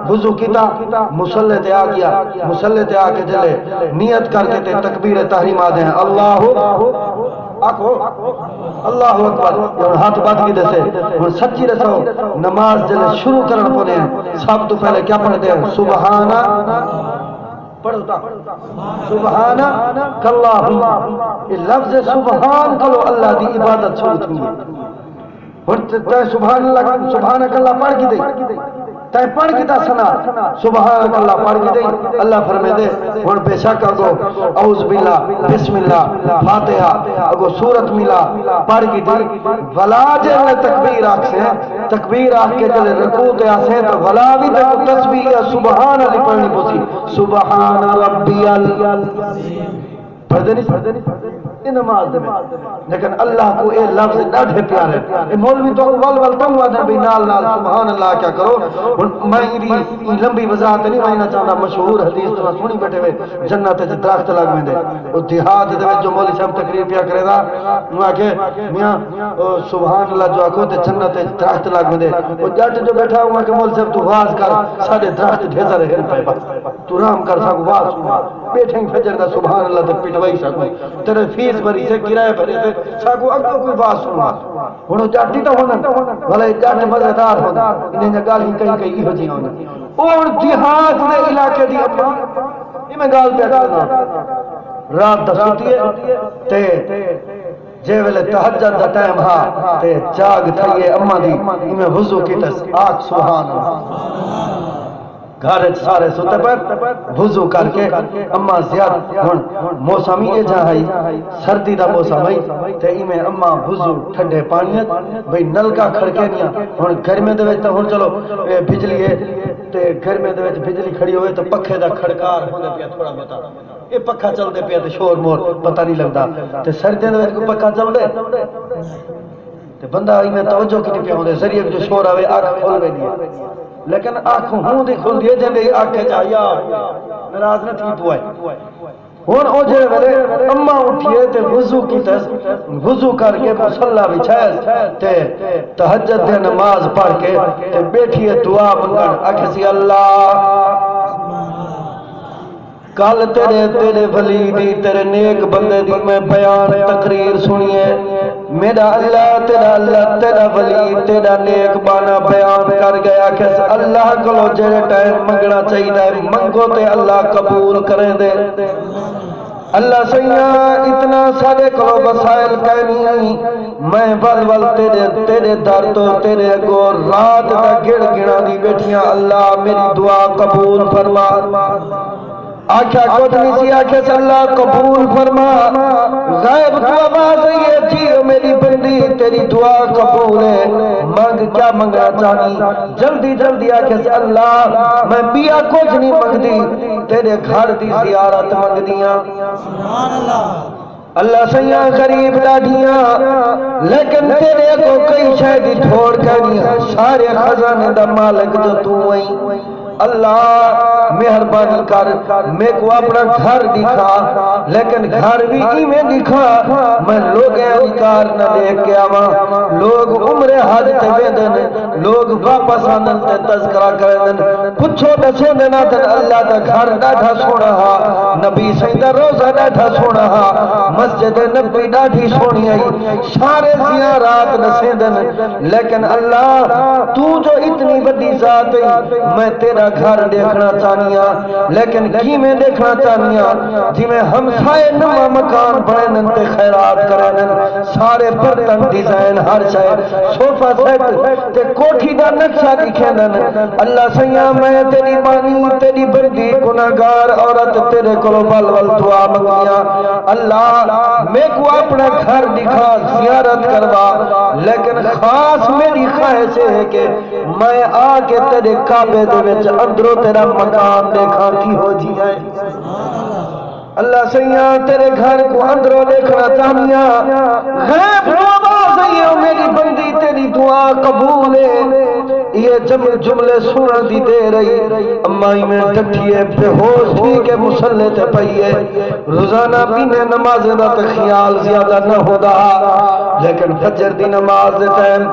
وضو کیتا مصلی تے آ گیا مصلی تے آ کے جلے نیت کر کے تے تکبیر تحریمات ہیں اللہ آکھو اللہ اکبر ہاتھ بات کی دسے اور سچی رسو نماز جلے شروع کرن پونے ہیں سب تو پہلے کیا پڑھتے ہیں سبحانہ پڑھتا سبحانہ کاللہ یہ لفظ سبحان کلو اللہ دی عبادت شروع تھی اور تے سبحان اللہ سبحانک اللہ پڑھ کی دے تے پڑھ کی دا سنا سبحانک اللہ پڑھ کی دے اللہ فرمے دے اور بے شک اگو اعوذ باللہ بسم اللہ فاتحہ اگو سورت ملا پڑھ کی دے ولا جل تکبیر آکھ سے تکبیر آکھ کے جلے رکوع تے آسے تو ولا بھی تے تسبیح سبحان اللہ پڑھنی پوسی سبحان ربی العظیم پڑھ دے نہیں یہ نماز دے لیکن اللہ کو اے لفظ ڈاڑھے پیارے اے مولوی تو ول ول تنگوا دے بھی نال نال سبحان اللہ کیا کرو میں دی لمبی وضاحت نہیں وائنا چاہتا مشہور حدیث تو سنی بیٹھے ہوئے جنت وچ درخت لگ ویندے او دیہات دے وچ جو مولوی صاحب تقریر پیا کرے دا انہاں کہ میاں سبحان اللہ جو آکھو تے جنت وچ درخت لگ ویندے او جٹ جو بیٹھا ہوا کہ مولوی صاحب تو واز کر ساڈے درخت ڈھیزا رہے پے تو رام کر سکو واز سنا بیٹھیں فجر دا سبحان اللہ تے پٹوائی سکو تیرے فیس بری سے کرایہ بھرے سے ساکو اگو کوئی بات سنوا ہن جاٹی تو ہونا بھلے جاٹ مزیدار ہونا انہیں گالی کہیں کہیں ہو جی ہونا اور دیہات دے علاقے دی اپنا یہ میں گال پہ کرنا رات دا سوتیے تے جے ویلے تہجد دا ٹائم ہا تے جاگ تھئیے اما دی میں وضو کیتس آج سبحان اللہ گھر سارے ستے پر وضو کر کے اما زیاد ہن موسمی اے جہائی سردی دا موسم ہے تے ایویں اما وضو ٹھنڈے پانیت بھئی نلکا کھڑکے نیا ہن گرمی دے وچ تے ہن چلو بجلی ہے تے گرمی دے وچ بجلی کھڑی ہوئے تے پکھے دا کھڑکار ہوندا پیا تھوڑا بہتا یہ پکھا چل دے پیا تے شور مور پتہ نہیں لگدا تے سردیاں دے وچ کوئی پکھا چل دے تے بندہ ایویں توجہ کی پیا ہوندے ذریعے جو شور آوے آنکھ کھول ویندی ہے لیکن آنکھ ہوں دی کھل دیے جندے آنکھ چاہیا ناراض نہ تھی پوائے ہن او جے ویلے اما اٹھیے تے وضو کیتس وضو کر کے مصلی بچھائے تے تہجد دی نماز پڑھ کے تے بیٹھیے دعا منگن آکھسی اللہ کل تیرے ولی دی تیرے نیک بندے دی میں بیان تقریر سنیے میرا اللہ تیرا ولی تیرا نیک بانا بیان کر گیا کہ اللہ کلو جڑے ٹائم منگنا چاہیے منگو تے اللہ قبول کرے دے اللہ سیاں اتنا سارے کلو وسائل کہنی میں ول ول تیرے در تو تیرے گو رات دا گڑ گڑا دی بیٹھیاں اللہ میری دعا قبول فرما آکھا کچھ نہیں سی آکھے سے اللہ قبول فرما غیب کو آواز یہ جیو میری بندی تیری دعا قبول ہے مانگ کیا منگنا چاہنی جلدی جلدی آکھے سے اللہ میں بیا کچھ نہیں منگ دی تیرے گھر دی زیارت منگ دیاں سبحان اللہ اللہ سیاں قریب ڈاڈیاں لیکن تیرے کو کئی شاید چھوڑ کرنی سارے خزانے دا مالک جو تو وہیں اللہ مہربانی کر میں کو اپنا گھر دکھا لیکن گھر بھی میں دکھا میں لوگ انکار نہ دیکھ کے آواں لوگ عمر حج تے ویندن لوگ واپس آندن تے تذکرہ کرندن پچھو دسو دینا تے اللہ دا گھر ڈاڈھا سونا ہا نبی سائیں دا روزہ ڈاڈھا سونا ہا مسجد نبی ڈاڈھی سونی آئی سارے زیارات نسیندن لیکن اللہ تو جو اتنی بڑی ذات ہے میں تیرا گھر دیکھنا چاہنیاں لیکن کی میں دیکھنا چاہنیاں جی میں ہمسائے نما مکان بنن تے خیرات کرن سارے برتن ڈیزائن ہر شاید صوفہ سیٹ تے کوٹھی دا نقشہ دکھینن اللہ سیاں میں تیری بانی تیری بندی گناہگار عورت تیرے کلو بل بل دعا منگیاں اللہ میں کو اپنا گھر دکھا زیارت کروا لیکن خاص میری خواہش ہے کہ میں آکے تیرے کعبے دے وچ اندروں تیرا مکان دیکھا کی ہو جی ہے اللہ سیاں تیرے گھر کو اندروں دیکھنا چاہنیاں غیب دعا سیاں میری بندی تیری دعا قبول ہے یہ جملے سنن دی دے رہی امائی میں ٹٹھیے بے ہوش تھی کہ مسلح تے پئیے روزانہ پینے نماز دا تے خیال زیادہ نہ ہودا لیکن فجر دی نماز دے ٹائم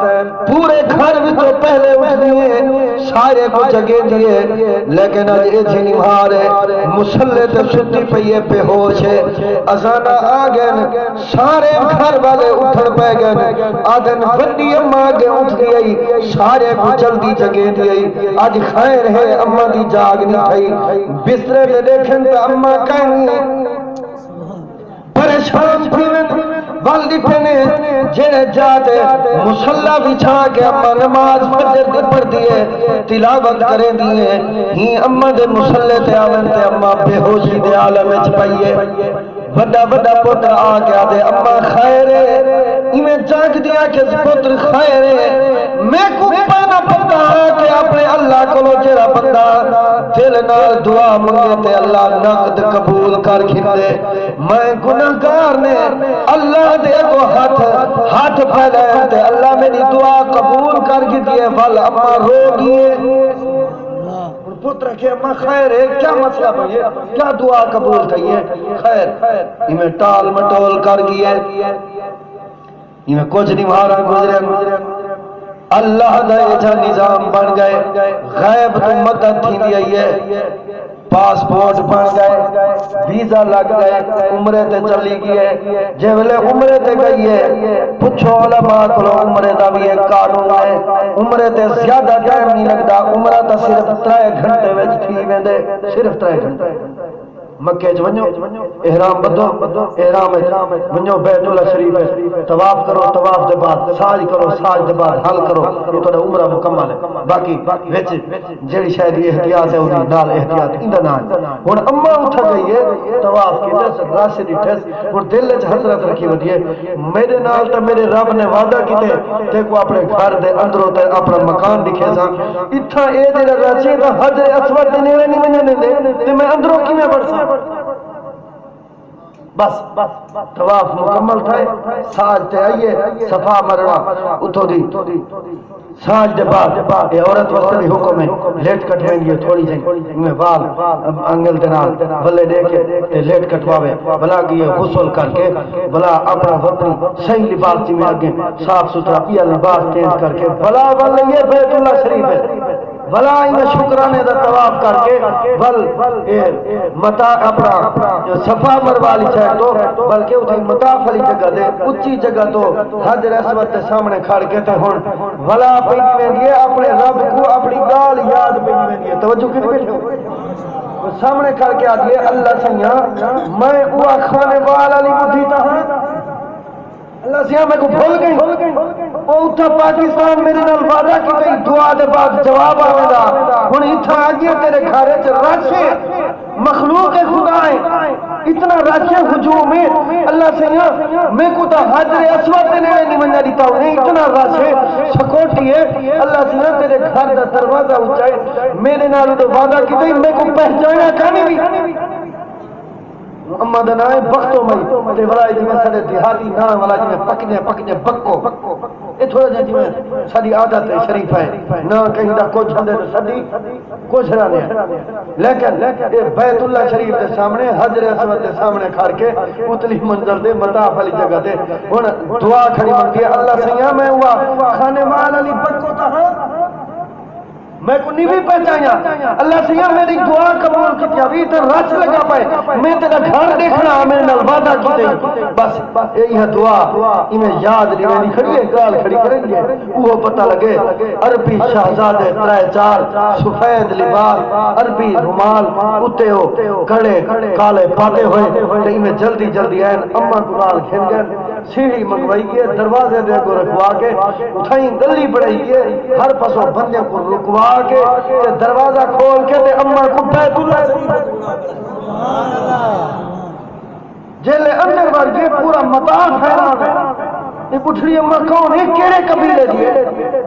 پورے گھر وچوں پہلے اٹھ دیے سارے کو جگہ دیے لیکن اج اے جی نمہار ہے مسلح تے ستی پئیے بے ہوش ہے اذان آ گئے سارے گھر والے اٹھن پے گئے آدن بڑی اماں آگے اٹھ گئی سارے کو جلدی جگہ دی آج خیر ہے اماں دی جاگ نہیں تھئی بسترے میں دیکھیں تو اماں کہیں پریشان تھی والدی پہنے جنہیں جاتے مسلح بچھا کے اماں نماز فجر دی پڑھ دیئے تلاوت کریں دیئے ہی اماں دے مسلح تے آویں تے اماں بے ہوشی دے عالم چپائیے بڑا بڑا پتر آ گیا دے اماں خیر ہے انہیں جاگ دیا کہ پتر خیر ہے میں کو پہنا پتا کہ اپنے اللہ کو لو جیرا بندہ دل نال دعا منگے تے اللہ نقد قبول کر کھندے میں گناہگار نے اللہ دے کو ہاتھ پھیلائے تے اللہ میری دعا قبول کر کی دیئے ول اماں رو گئے پتر کہ اماں خیر ہے کیا مسئلہ بھئی کیا دعا قبول کھئیے خیر انہیں ٹال مٹول کر گئے انہیں کچھ نہیں مہارا گزرے اللہ دا ایجا نظام بن گئے غیب تو مدد تھی دی ہے پاسپورٹ بن گئے ویزا لگ گئے عمرے تے چلی گئے جیولے عمرے تے گئی ہے پچھو علماء کلو عمرے دا بھی ایک قانون ہے عمرے تے زیادہ ٹائم نہیں لگتا عمرہ تا صرف 3 گھنٹے وچ تھی ویندے صرف 3 گھنٹے مکے جو ونجو احرام بدو احرام ونجو بیت اللہ شریف ہے طواف کرو طواف دے بعد ساج کرو ساج دے بعد حل کرو یہ تو عمرہ مکمل ہے باقی وچ جیڑی شاید یہ احتیاط ہے انہی نال احتیاط ایندا نہ ہن اما اٹھ گئی ہے طواف کی تے راشد ٹھس ہن دل وچ حسرت رکھی ودی ہے میرے نال تے میرے رب نے وعدہ کیتے تے کو اپنے گھر دے اندروں تے اپنا مکان دکھے سا ایتھا اے دے راچے دا حجر اسود دے نیڑے نہیں ونجنے دے تے میں اندروں کیویں وڑ سا بس طواف مکمل تھا ساج تے آئیے صفا مروا اتھو دی ساج دے بعد یہ عورت واسطے بھی حکم ہے لیٹ کٹویں گی تھوڑی جائیں میں وال انگل دے نال بلے دے کے لیٹ کٹواوے بلا گئے غسل کر کے بلا اپنا وطن صحیح لباس میں آگے صاف ستھرا پیا لباس چینج کر کے بلا بل یہ بیت اللہ شریف ہے بلا انہیں شکرانے دا طواف کر کے بل متا اپنا صفا مروالی چاہے تو بلکہ اتنی مطاف والی جگہ دے اچھی جگہ تو حجر اسود کے سامنے کھڑ کے تے ہون بلا پیدی میں دیئے اپنے رب کو اپنی گال یاد پیدی میں دیئے توجہ کس بیٹھے ہو سامنے کھڑ کے آدھئے اللہ سیاں میں اوہ خانے والا لی مدھیتا ہوں اللہ سیاں میں کو بھول گئی وہ اتھا پاکستان میرے نال وعدہ کی گئی دعا دے بعد جواب آوے دا ہن اتھا آگیا تیرے گھارے چ راشے مخلوق خدا ہے اتنا راشے ہجوم ہے اللہ سیاں میں کو تا حجر اسود نے نہیں منجا دیتا ہوں اتنا راشے سکوٹی ہے اللہ سیاں تیرے گھر دا دروازہ اونچائے میرے نال تو وعدہ کی گئی میں کو پہچانا کہانی بھی اما دا نام ہے بختو مئی تے ولا جی میں سارے دیہاتی نام والا جی میں پکنے بکو یہ تھوڑا جی میں ساری عادت ہے شریف ہے نہ کہیں دا کچھ ہندے تو سدی کچھ رانے ہیں لیکن یہ بیت اللہ شریف کے سامنے حجر اسود کے سامنے کھڑ کے اتلی منظر دے مطاف والی جگہ دے ہن دعا کھڑی منگی ہے اللہ سیاں میں ہوا کھانے مال علی بکو تا ہاں میں کو نہیں بھی پہچایا اللہ سیاں میری دعا قبول کی ابھی تو رچ لگا پائے میں تیرا گھر دیکھنا میرے نال وعدہ کی دے بس یہی ہے دعا انہیں یاد نہیں میں کھڑی ہے گال کھڑی کریں گے وہ پتہ لگے عربی شہزادے ترے چار سفید لباس عربی رومال اتے ہو کھڑے کالے پاتے ہوئے تے انہیں جلدی جلدی آئین اما گلال کھین گئے سیڑھی منگوائی ہے دروازے دے کو رکھوا کے اٹھائیں گلی بڑھائی ہے ہر پسو بندے کو رکوا کے دروازہ کھول کے تے اما کو بیت اللہ جیلے اندر بڑھ گئے پورا مطاف حیران ہے یہ پوچھ رہی اما کون ہے کیڑے قبیلے دیے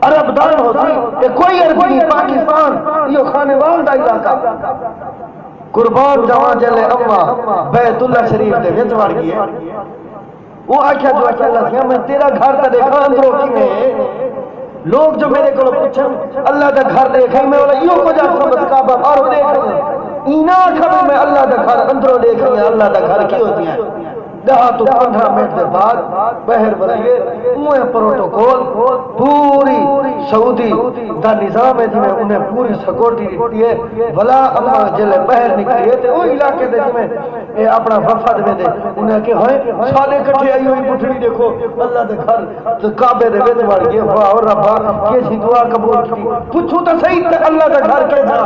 عرب دان ہوتی یہ کوئی عربی نہیں پاکستان یہ خانے وال دا علاقہ قربان جوان جیلے اما بیت اللہ شریف دے وچ وڑ گئی وہ آکھیا جو اللہ سیا میں تیرا گھر تے دیکھا اندروں کیویں لوگ جو میرے کو پوچھن اللہ دا گھر دیکھیں میں بولا یوں کو جا سمجھ کعبہ اور دیکھیں اینا خبر میں اللہ دا گھر اندروں دیکھیں اللہ دا گھر کی ہوتی ہیں 10 تو 15 منٹ کے بعد بہر بلائیے اوہ پروٹوکول پوری سعودی دا نظام ہے جی میں انہیں پوری سکورٹی دیتی ہے بلا اما جلے بہر نکلی ہے وہ علاقے دے جی میں اپنا وفد میں دے انہیں کہ ہوئے سالے کٹھے آئی ہوئی پٹھڑی دیکھو اللہ دے گھر کعبے دے وچ وڑ گئے واہ اور ربا کیسی دعا قبول کی پوچھو تو صحیح تے اللہ دے گھر کے جا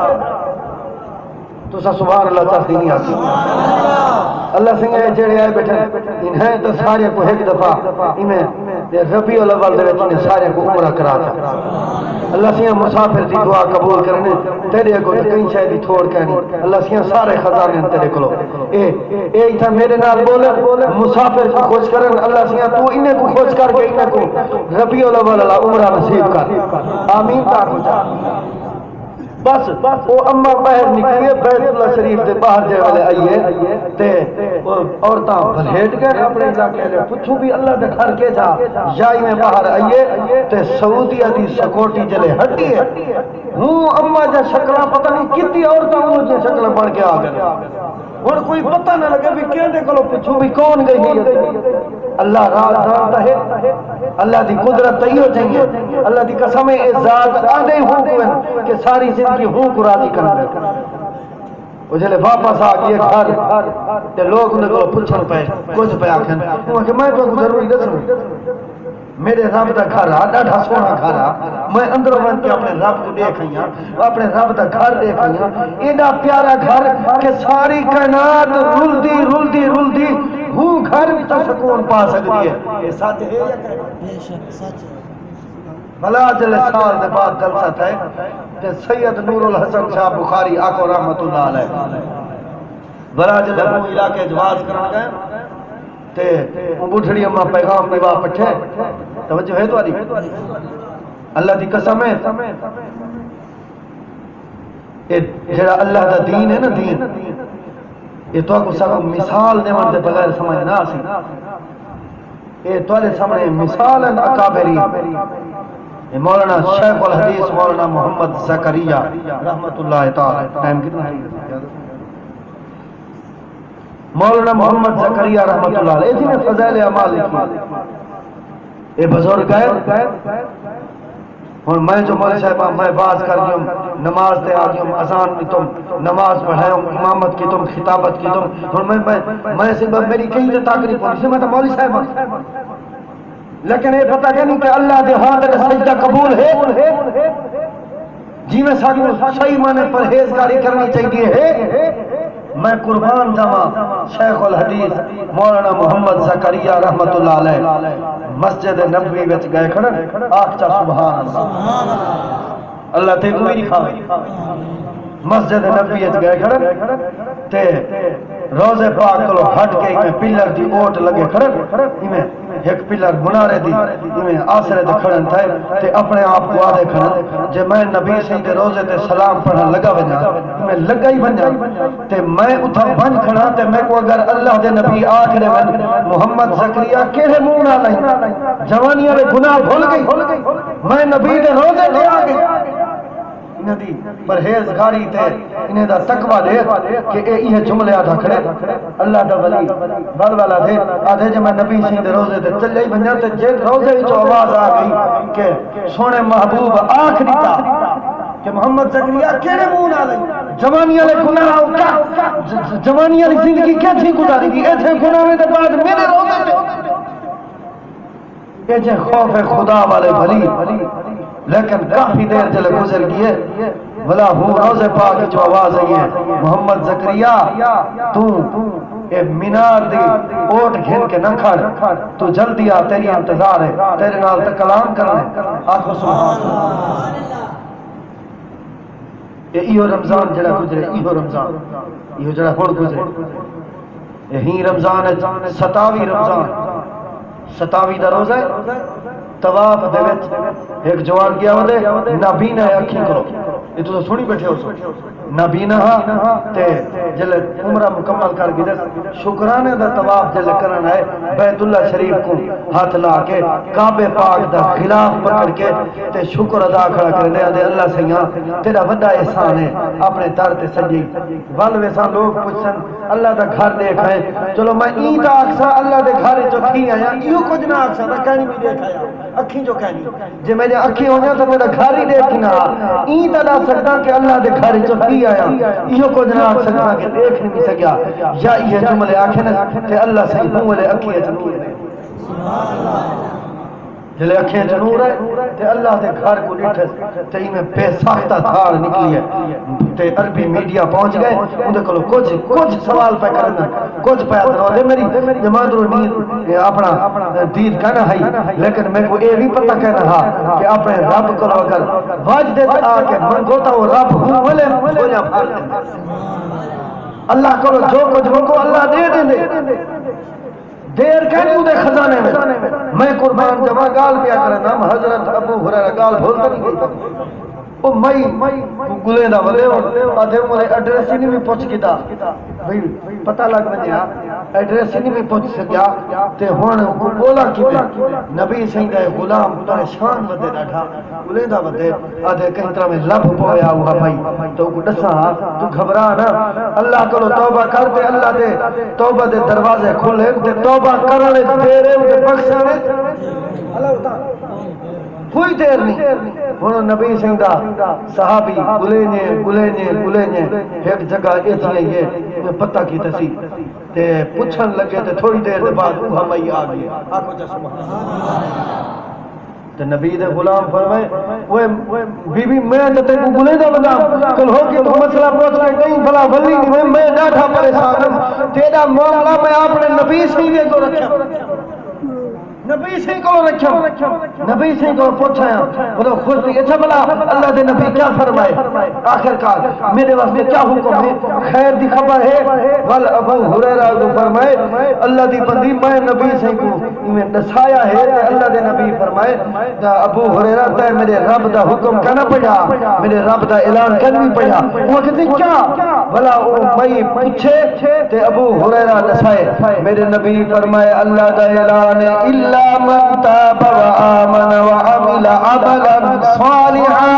تو سبحان اللہ چاہتی نہیں آتی اللہ سنگھ جڑے آئے بیٹھے انہیں تو سارے کو ایک دفعہ انہیں ربیع الاول دے وچ انہیں سارے کو عمرہ کرا تھا اللہ سیاں مسافر دی دعا قبول کرنے تیرے کو کہیں شاید ہی چھوڑ کے نہیں اللہ سیاں سارے خزانے تیرے کو اے تھا میرے نال بولے مسافر کو خوش کرن اللہ سیاں تو انہیں کو خوش کر کے انہیں کو ربیع الاول عمرہ نصیب کر آمین تا کچھ بس وہ اما باہر نکلیے بیت اللہ شریف دے باہر جائے والے آئیے تے عورتاں بھلیٹ گئے اپنے علاقے لے پوچھو بھی اللہ دے گھر کے جا جائی میں باہر آئیے تے سعودیہ دی سکورٹی جلے ہٹی ہے ہوں اما جا شکلہ پتہ نہیں کتنی عورتاں ہوں جا شکلہ بڑھ کے آ گئے اور کوئی پتہ نہ لگے بھی کہنے کو پوچھو بھی کون گئی ہے اللہ راز جانتا ہے اللہ دی قدرت تیو چاہیے اللہ دی قسم ہے ذات آدھے ہوں کہ ساری زندگی ہوں کو راضی کرنے وہ جلے واپس آ گئے گھر تے لوگ انہیں کو پوچھن پہ کچھ پہ آکھن وہ کہ میں تو ضروری دسوں میرے رب دا گھر ڈاڈا سونا گھر میں اندروں من کے اپنے رب کو دیکھیاں اپنے رب دا گھر دیکھیاں ایڈا پیارا گھر کہ ساری کائنات رلدی ہوں گھر بھی تو سکون پا سکتی ہے یہ سچ ہے یا کہ بے شک سچ ہے بھلا جلے سال دے بعد جلسہ تھے کہ سید نور الحسن شاہ بخاری آقا رحمت اللہ علیہ بھلا جلے وہ علاقے جواز کرنا گئے تے وہ بڑھڑی اما پیغام دیوا پٹھے توجہ ہے تو آدھی اللہ دی قسم ہے جڑا اللہ دا دین ہے نا دین یہ تو کو سب مثال دے من دے بغیر سمجھ نہ آسی یہ تولے سامنے مثال ہے اکابری مولانا شیخ الحدیث مولانا محمد زکریہ رحمت اللہ تعالی ٹائم کتنا ہے مولانا محمد زکریہ رحمت اللہ علیہ جنہیں فضائل اعمال لکھی یہ بزرگ ہے اور میں جو مولوی صاحبہ میں باز کر گیا نماز دے آ گیا اذان کی تم نماز پڑھائیں امامت کی تم خطابت کی تم اور میں صرف میری کہیں سے تاکری پہنچ سے میں تو مولوی صاحبہ لیکن یہ پتہ نہیں کہ اللہ دے ہاتھ میں سجدہ قبول ہے جی میں صحیح معنی پرہیزگاری کرنی چاہیے ہے میں قربان جاواں شیخ الحدیث مولانا محمد زکریہ رحمت اللہ علیہ مسجد نبوی وچ گئے کھڑن آکھ چا سبحان اللہ اللہ تے کوئی نہیں کھاوے مسجد نبوی وچ گئے کھڑن تے روزے پاک کو ہٹ کے میں پلر دی اوٹ لگے کھڑن میں ایک پلر منارے دی میں آسرے دے کھڑن تھے تے اپنے آپ کو آدھے کھڑن جے میں نبی سی دے روزے تے سلام پڑھن لگا ونجا میں لگا ہی ونجا تے میں اتھا بن کھڑا تے میں کو اگر اللہ دے نبی آکھرے ون محمد زکریا کیڑے منہ نہ لائیں جوانی والے گناہ بھول گئی میں نبی دے روزے تے آ گئی انہیں دی پرہیزگاری تے انہیں دا تقوی دے کہ یہ جملے آدھا کھڑے اللہ دا ولی بل والا دے آدھے جب میں نبی سی دے روزے تے چل جائی بنجا تے جے روزے جو آواز آ گئی کہ سونے محبوب آنکھ دیتا کہ محمد زکریا کیڑے منہ نہ لئی جوانی والے گناہ جوانی والی زندگی کیسے گزاری دی ایتھے گناہ دے بعد میرے روزے تے یہ جے خوف خدا والے بھلی لیکن کافی دیر چلے گزر گئے بلا ہوں روزے پاک جو آواز آئی ہے محمد زکریا تو اے مینار دی اوٹ گھن کے نہ کھڑ تو جلدی آ تیری انتظار ہے تیرے نال تے کلام کرنے آخو سبحان اللہ ایہو رمضان جڑا گزرے ایہو رمضان ایہو جڑا ہن گزرے یہی رمضان ہے 27 رمضان 27 دا روزہ ہے طواف دے وچ ایک جوان گیا ودے نابینا اکھی کرو یہ تو سنی بیٹھے ہو نابینا تے جل عمرہ مکمل کر گئے شکرانے دا طواف جل کرنا ہے بیت اللہ شریف کو ہاتھ لا کے کعبے پاک دا خلاف پکڑ کے تے شکر ادا کھڑا کرنے دے اللہ سیاں تیرا بڑا احسان ہے اپنے در تے سجی ول ویسا لوگ پوچھن اللہ دا گھر دیکھ ہے چلو میں ای دا اکسا اللہ دے گھر جو تھی آیا ایو کچھ نہ اکسا دا کہنی بھی دیکھ آیا اکھی جو کہنی جے میرے اکھی ہونے تو میرا گھر ہی دیکھنا ای دا دا سکتا کہ اللہ دے گھر جو تھی آیا ایو کچھ نہ اکسا کہ دیکھ نہیں سکیا یا یہ جملے آکھنا کہ اللہ سے مولے اکھی جنور ہے سبحان اللہ جلے اکھیں جنور ہے تے اللہ دے گھر کو ڈٹھے تے میں بے ساختہ تھاڑ نکلی ہے تے عربی میڈیا پہنچ گئے اندے کلو کچھ سوال پہ کرنا کچھ پہ اتنا دے میری جماعت رو نیند اپنا دید کہنا ہے لیکن میں کو اے بھی پتہ کہنا ہا کہ اپنے رب کلو اگر واج دے آ کے منگوتا وہ رب ہوں ملے سویا پھار دے اللہ کلو جو کچھ منگو اللہ دے دے دیر کہنی دے خزانے میں قربان جمع گال پیا کرنا حضرت ابو ہریرہ گال بھولتا نہیں گئی او مئی گلے دا ولے آدھے مولے ایڈریس ہی نہیں بھی پہنچ گیا بھئی پتہ لگ بنیا ایڈریس ہی نہیں بھی پہنچ سکیا تے ہون بولا کیتے نبی سہیں دے غلام پریشان ودے ڈاٹھا گلے دا ودے آدھے کہیں طرح میں لب پویا ہوا بھائی تو کو ڈسا تو گھبرا نا اللہ کرو توبہ کرتے اللہ دے توبہ دے دروازے کھولے تے توبہ کرنے دیرے تے بخشانے اللہ ہوتا کوئی دیر نہیں ہونو نبی سنگھ دا صحابی گلے ایک جگہ ایتھے یہ پتہ کی تسی تے پوچھن لگے تے تھوڑی دیر دے بعد وہ ہمیں آ گئی آکھو جا سبحان اللہ تے نبی دے غلام فرمائے وہ بی بی میں تے کو گلے دا غلام کل ہو کے تو مسئلہ پوچھ کے کہیں بھلا ولی نہیں میں ڈاٹا پریشان ہوں تیرا معاملہ میں اپنے نبی سے کو رکھا نبی سے کو رکھا نبی سے کو پوچھایا وہ خوش تھی اچھا بلا اللہ دے نبی کیا فرمائے آخر کار میرے واسطے کیا حکم ہے خیر دی خبر ہے ول ابو ہریرہ کو فرمائے اللہ دی بندی میں نبی سے کو میں دسایا ہے اللہ دے نبی فرمائے ابو ہریرہ تے میرے رب دا حکم کنا پڑا میرے رب دا اعلان کرنی پڑا وہ کہتے کیا بلا او میں پوچھے تے ابو ہریرہ دسائے میرے نبی فرمائے اللہ دا اعلان ہے من تاب وآمن وعمل عملا صالحا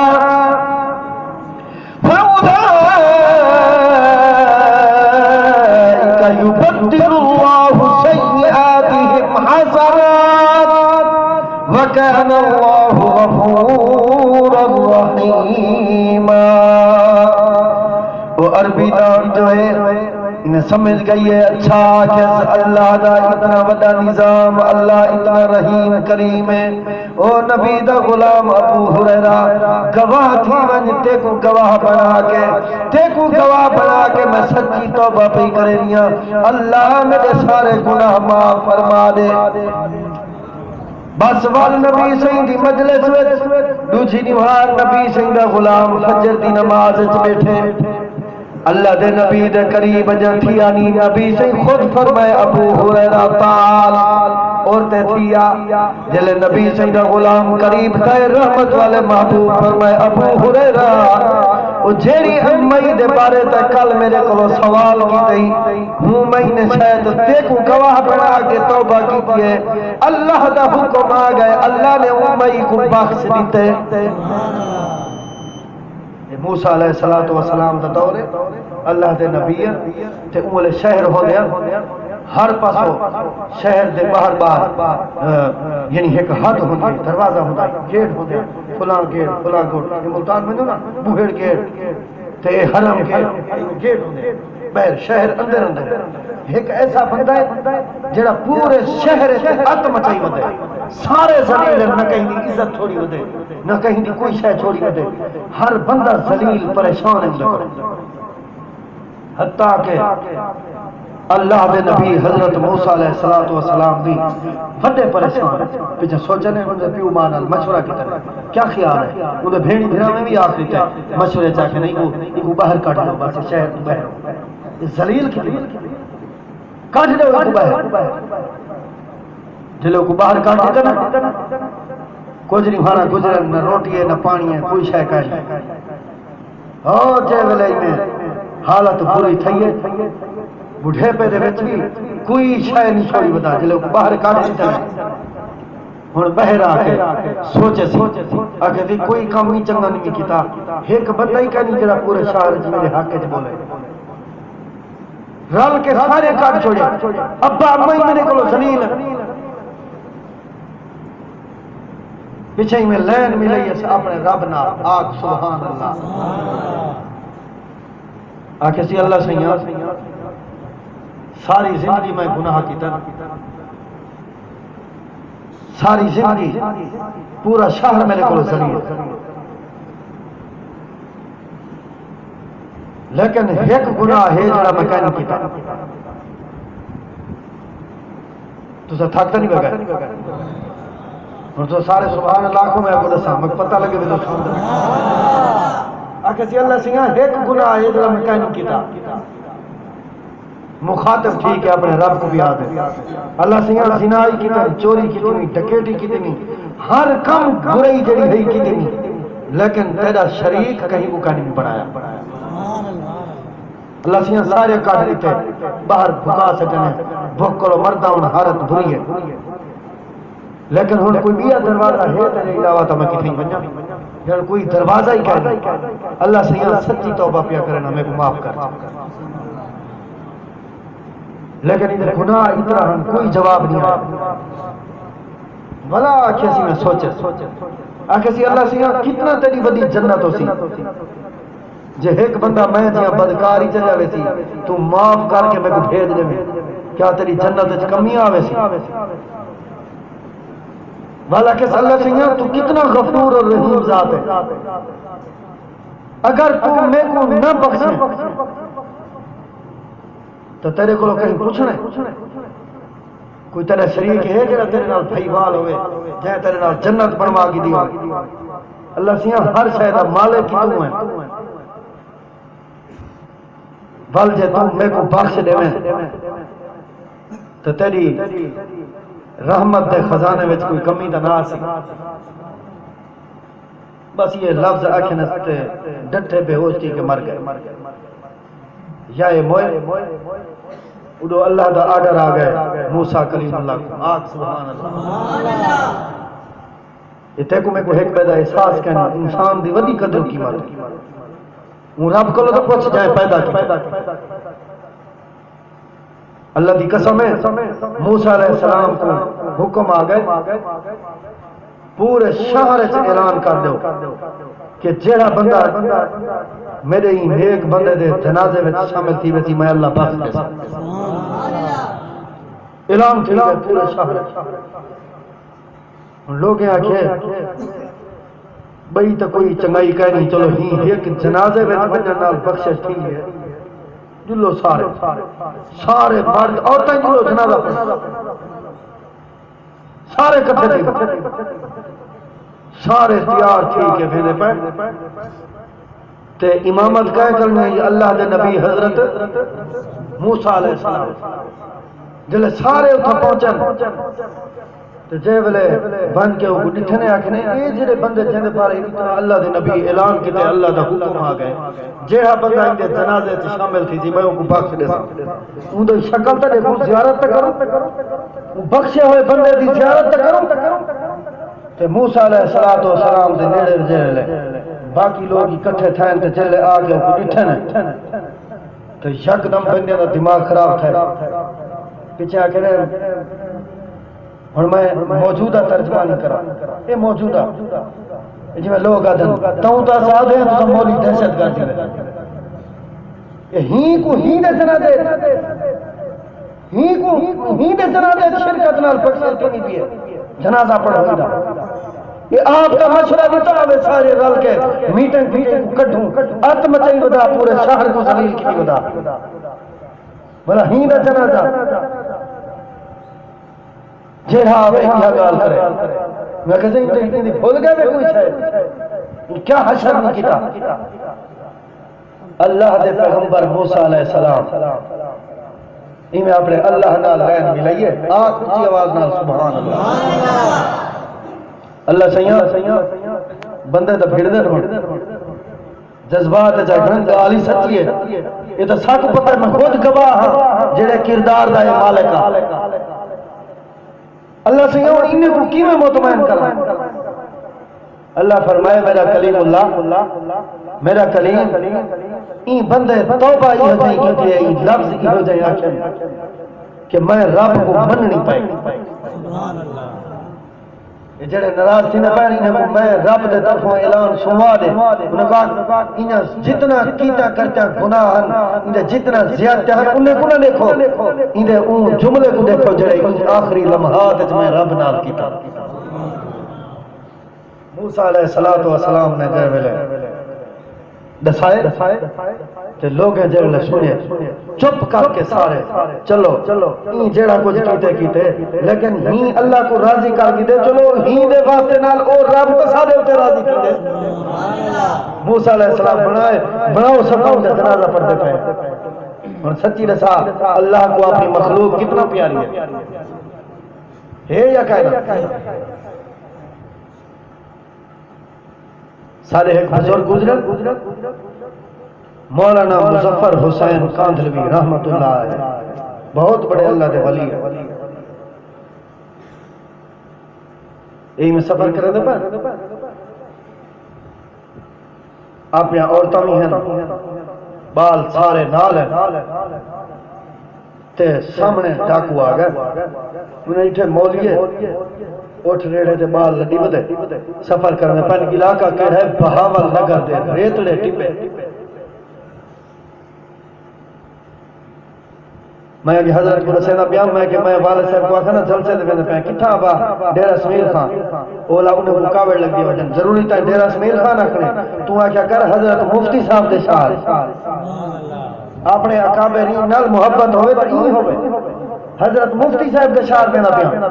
فأولئك يبدل الله سيئاتهم حسنات وكان الله غفورا رحيما وہ عربی نام جو ہے انہیں سمجھ گئی ہے اچھا کہ اللہ دا اتنا بڑا نظام اللہ اتنا رحیم کریم ہے او نبی دا غلام ابو ہریرہ گواہ تھی ون تے کو گواہ بنا کے میں سچی توبہ پہ کرے رہیا اللہ میرے سارے گناہ معاف فرما دے بس وال نبی سنگھ دی مجلس وچ دوجھی نوار نبی سنگھ دا غلام فجر دی نماز وچ بیٹھے اللہ دے نبی دے قریب جا تھی آنی نبی سے خود فرمائے ابو ہریرہ تعال عورتیں تھیا جلے نبی سیدہ غلام قریب تھے رحمت والے محبوب فرمائے ابو ہریرہ وہ جیڑی امی دے بارے تے کل میرے کو سوال کی گئی ہوں میں نے شاید دیکھوں گواہ بنا کے توبہ کی ہے اللہ دا حکم آ گئے اللہ نے امی کو بخش دیتے موسیٰ علیہ السلام دا دور اللہ دے نبی تے اولے شہر ہو گیا ہر پاسو شہر دے باہر باہر یعنی ایک حد ہوندی دروازہ ہوندا گیٹ ہوندے فلاں گیٹ ملتان میں نا بوہڑ گیٹ تے حرم گیٹ ہوندے باہر شہر اندر ایک ایسا بندہ ہے جڑا پورے شہر تے ات مچائی ودے سارے ذلیل نہ کہیں دی عزت چھوڑی ودے نہ کہیں دی کوئی شے چھوڑی ودے ہر بندہ ذلیل پریشان ہے حتیٰ کہ اللہ دے نبی حضرت موسیٰ علیہ السلام بھی بڑے پریشان پیچھے سوچنے انہیں پیو مانا مشورہ کی طرح کیا خیال ہے انہیں بھیڑی بھیڑا میں بھی آخری تھے مشورے چاہ کے نہیں وہ باہر کاٹ دو بس شہر تو باہر ذلیل کی کاٹ دو کو باہر جلو کو باہر کاٹ دیتا نا کچھ نہیں بھانا گزرن نہ روٹی ہے نہ پانی ہے کوئی شے کا نہیں اور جے ویلے میں حالت بری تھی ہے بڑھے پہ دے وچ بھی کوئی شے نہیں چھوڑی بتا جلو باہر کاٹ دیتا ہن باہر آ کے سوچے سی اگے دی کوئی کام نہیں چنگا نہیں کیتا ایک بندہ ہی کہیں جڑا پورے شہر وچ میرے حق وچ بولے رل کے سارے کاٹ چھوڑے ابا امی میرے کولو ذلیل پیچھے میں لین ملی ہے اپنے رب نال آگ سبحان اللہ آکھے سی اللہ سیاں ساری زندگی میں گناہ کیتا ساری زندگی پورا شہر میرے کو ذلیل لیکن ایک گناہ ہے جڑا میں کہیں کیتا تو سے تھکتا نہیں بغیر اور تو سارے سبحان اللہ کو میں کو دساں مجھے پتہ لگے بھی تو سن آکھے سی اللہ سیاں ایک گناہ ہے جڑا میں کہیں کیتا مخاطب ٹھیک ہے اپنے رب کو بھی یاد ہے اللہ سیاں زنائی کی تھی چوری کی تھی ڈکیٹی کی تھی ہر کم برائی جڑی ہے کی تھی لیکن تیرا شریک کہیں کو نہیں بنایا اللہ سیاں سارے کاٹ دیتے باہر بھگا سکنے بھوک کرو مردہ ان حالت بری ہے لیکن ہن کوئی بیا دروازہ ہے تیرے علاوہ تو میں کتنی بنجا یعنی کوئی دروازہ ہی کہہ دے اللہ سیاں سچی توبہ پیا کرنا میں کو معاف کر لیکن ادھر گناہ اتنا ہم کوئی جواب نہیں آیا بھلا آکھے سی میں سوچے آکھے سی اللہ سیاں کتنا تیری بدی جنت ہو سی جے ایک بندہ میں جہاں بدکاری چلے آوے سی تو معاف کر کے میں کو بھیج دے میں کیا تیری جنت وچ کمی آوے سی بھلا کہ اللہ سیاں تو کتنا غفور اور رحیم ذات ہے اگر تو میں کو نہ بخشے تو تیرے کو کہیں پوچھنا ہے کوئی تیرے شریک ہے جڑا تیرے نال بھائی وال ہوئے جے تیرے نال جنت بنوا کی دی اللہ سیاں ہر شے دا مالک کی تو ہے بل جے تو میں کو بخش دے میں تو تیری رحمت دے خزانے وچ کوئی کمی دا نہ سی بس یہ لفظ آکھنے سے ڈٹھے بے ہوش تھی کہ مر گئے یا اے موئے ادو اللہ دا آرڈر آ گئے موسیٰ کلیم اللہ کو آگ سبحان اللہ یہ تیکو میں کو ایک پیدا احساس کہنا انسان دی ودی قدر کی بات وہ رب کو تو پوچھ جائے پیدا کی اللہ دی قسم ہے موسیٰ علیہ السلام کو حکم آ گئے پورے شہر سے اعلان کر دو کہ جیڑا بندہ میرے ہی ایک بندے دے جنازے میں شامل تھی ویسی میں اللہ بخش دے اعلان کیا پورے شہر لوگ آکھے بھئی تو کوئی چنگائی کہہ نہیں چلو ہی ایک جنازے میں بندے نال بخشش تھی ہے جلو سارے مرد عورتیں جلو جنازہ پڑھ سارے کٹھے تھے سارے تیار تھی کہ پھیلے پہ تے امامت کہہ کرنے اللہ دے نبی حضرت موسیٰ علیہ السلام جلے سارے اتھا پہنچن تو جے ویلے بن کے وہ ڈٹھنے آکھنے اے جڑے بندے جندے پارے اتنا اللہ دے نبی اعلان کیتے اللہ دا حکم آ گئے جیڑا بندہ ان دے جنازے وچ شامل تھی جی میں ان کو بخش دے سا اون دی شکل تے دیکھو زیارت تے کرو بخشے ہوئے بندے دی زیارت تے کرو تے موسیٰ علیہ السلام دے نیڑے جڑے باقی لوگ اکٹھے تھین تے چلے آ کے کو ڈٹھنے تو یکدم بندے دا دماغ خراب تھا پیچھے آ کے اور میں موجودہ ترجمہ نہیں کرا یہ موجودہ جی میں لوگ آدھن تاؤں تا ساتھ ہیں تو مولی دہشت گردی ہے یہ ہی کو ہی دے جنا دے ہی کو ہی دے جنا دے شرکت نال پکسل کنی بھی ہے جنازہ پڑھ ہوئی دا یہ آپ کا مشورہ بھی تو آوے سارے رل کے میٹنگ کٹھوں اتم چاہی بدا پورے شہر کو زلیل کی بھی بدا بلا ہی دے جنازہ جیڑا آوے کیا گال کرے میں کہتے ہیں اتنی بھول گئے میں کوئی چھے کیا حشر نہیں کیتا اللہ دے پیغمبر موسیٰ علیہ السلام ہی میں اپنے اللہ نال غیر ملائیے آج اچھی آواز نال سبحان اللہ اللہ سیاں بندے تو بھیڑ دے رہا جذبات جاگرن گالی سچی ہے یہ تو ساتھ پتہ ہے میں خود گواہ ہاں جیڑے کردار دا یہ مالکہ اللہ سے یہ انہیں کو کیویں مطمئن کرنا اللہ فرمائے میرا کلیم اللہ میرا کلیم این بندے توبہ یہ ہو جائیں کیونکہ یہ لفظ کی ہو جائیں آخر کہ میں رب کو من نہیں پائی یہ جڑے نراز تھی نہ پہنی نے میں رب دے طرفوں اعلان سنوا دے انہوں کہا انہیں جتنا کیتا کرتا گناہ انہیں جتنا زیادہ ہے انہیں کو نہ دیکھو انہیں اون جملے کو دیکھو جڑے آخری لمحات میں رب نال کیتا موسیٰ علیہ السلام نے جے ویلے دسائے تے لوگ ہیں جڑے سنے چپ کر کے سارے چلو این جڑا کچھ کیتے لیکن ہی اللہ کو راضی کر کے چلو ہی دے واسطے نال او رب تو سارے تے راضی کیتے موسیٰ علیہ السلام بناؤ سب کا جنازہ پڑھتے پے اور سچی رسا اللہ کو اپنی مخلوق کتنا پیاری ہے یا کائنات سارے ایک بزرگ گزرے مولانا مظفر حسین کاندھلوی رحمت اللہ علیہ بہت بڑے اللہ دے ولی ہے یہی میں سفر کریں دے پہ آپ یہاں عورتوں میں ہیں بال سارے نال ہیں تے سامنے ڈاکو آ گئے انہیں اٹھے مولیے اٹھ ریڑے تے بال لڈی بدے سفر کرنے پہن علاقہ کہ ہے بہاول نگر دے ریتڑے ٹپے میں کہ حضرت کو رسینا بیان میں کہ میں والد صاحب کو آکھا نا جلسے دے میں پہن کتھا با ڈیرہ اسماعیل خان اولا انہیں مقابل لگ دی وجن ضروری تا ڈیرہ اسماعیل خان آکھنے تو آکھا کر حضرت مفتی صاحب دے شاہ اپنے اکابرین نال محبت ہوئے تو ہی ہوئے حضرت مفتی صاحب دے شاہ دینا بیان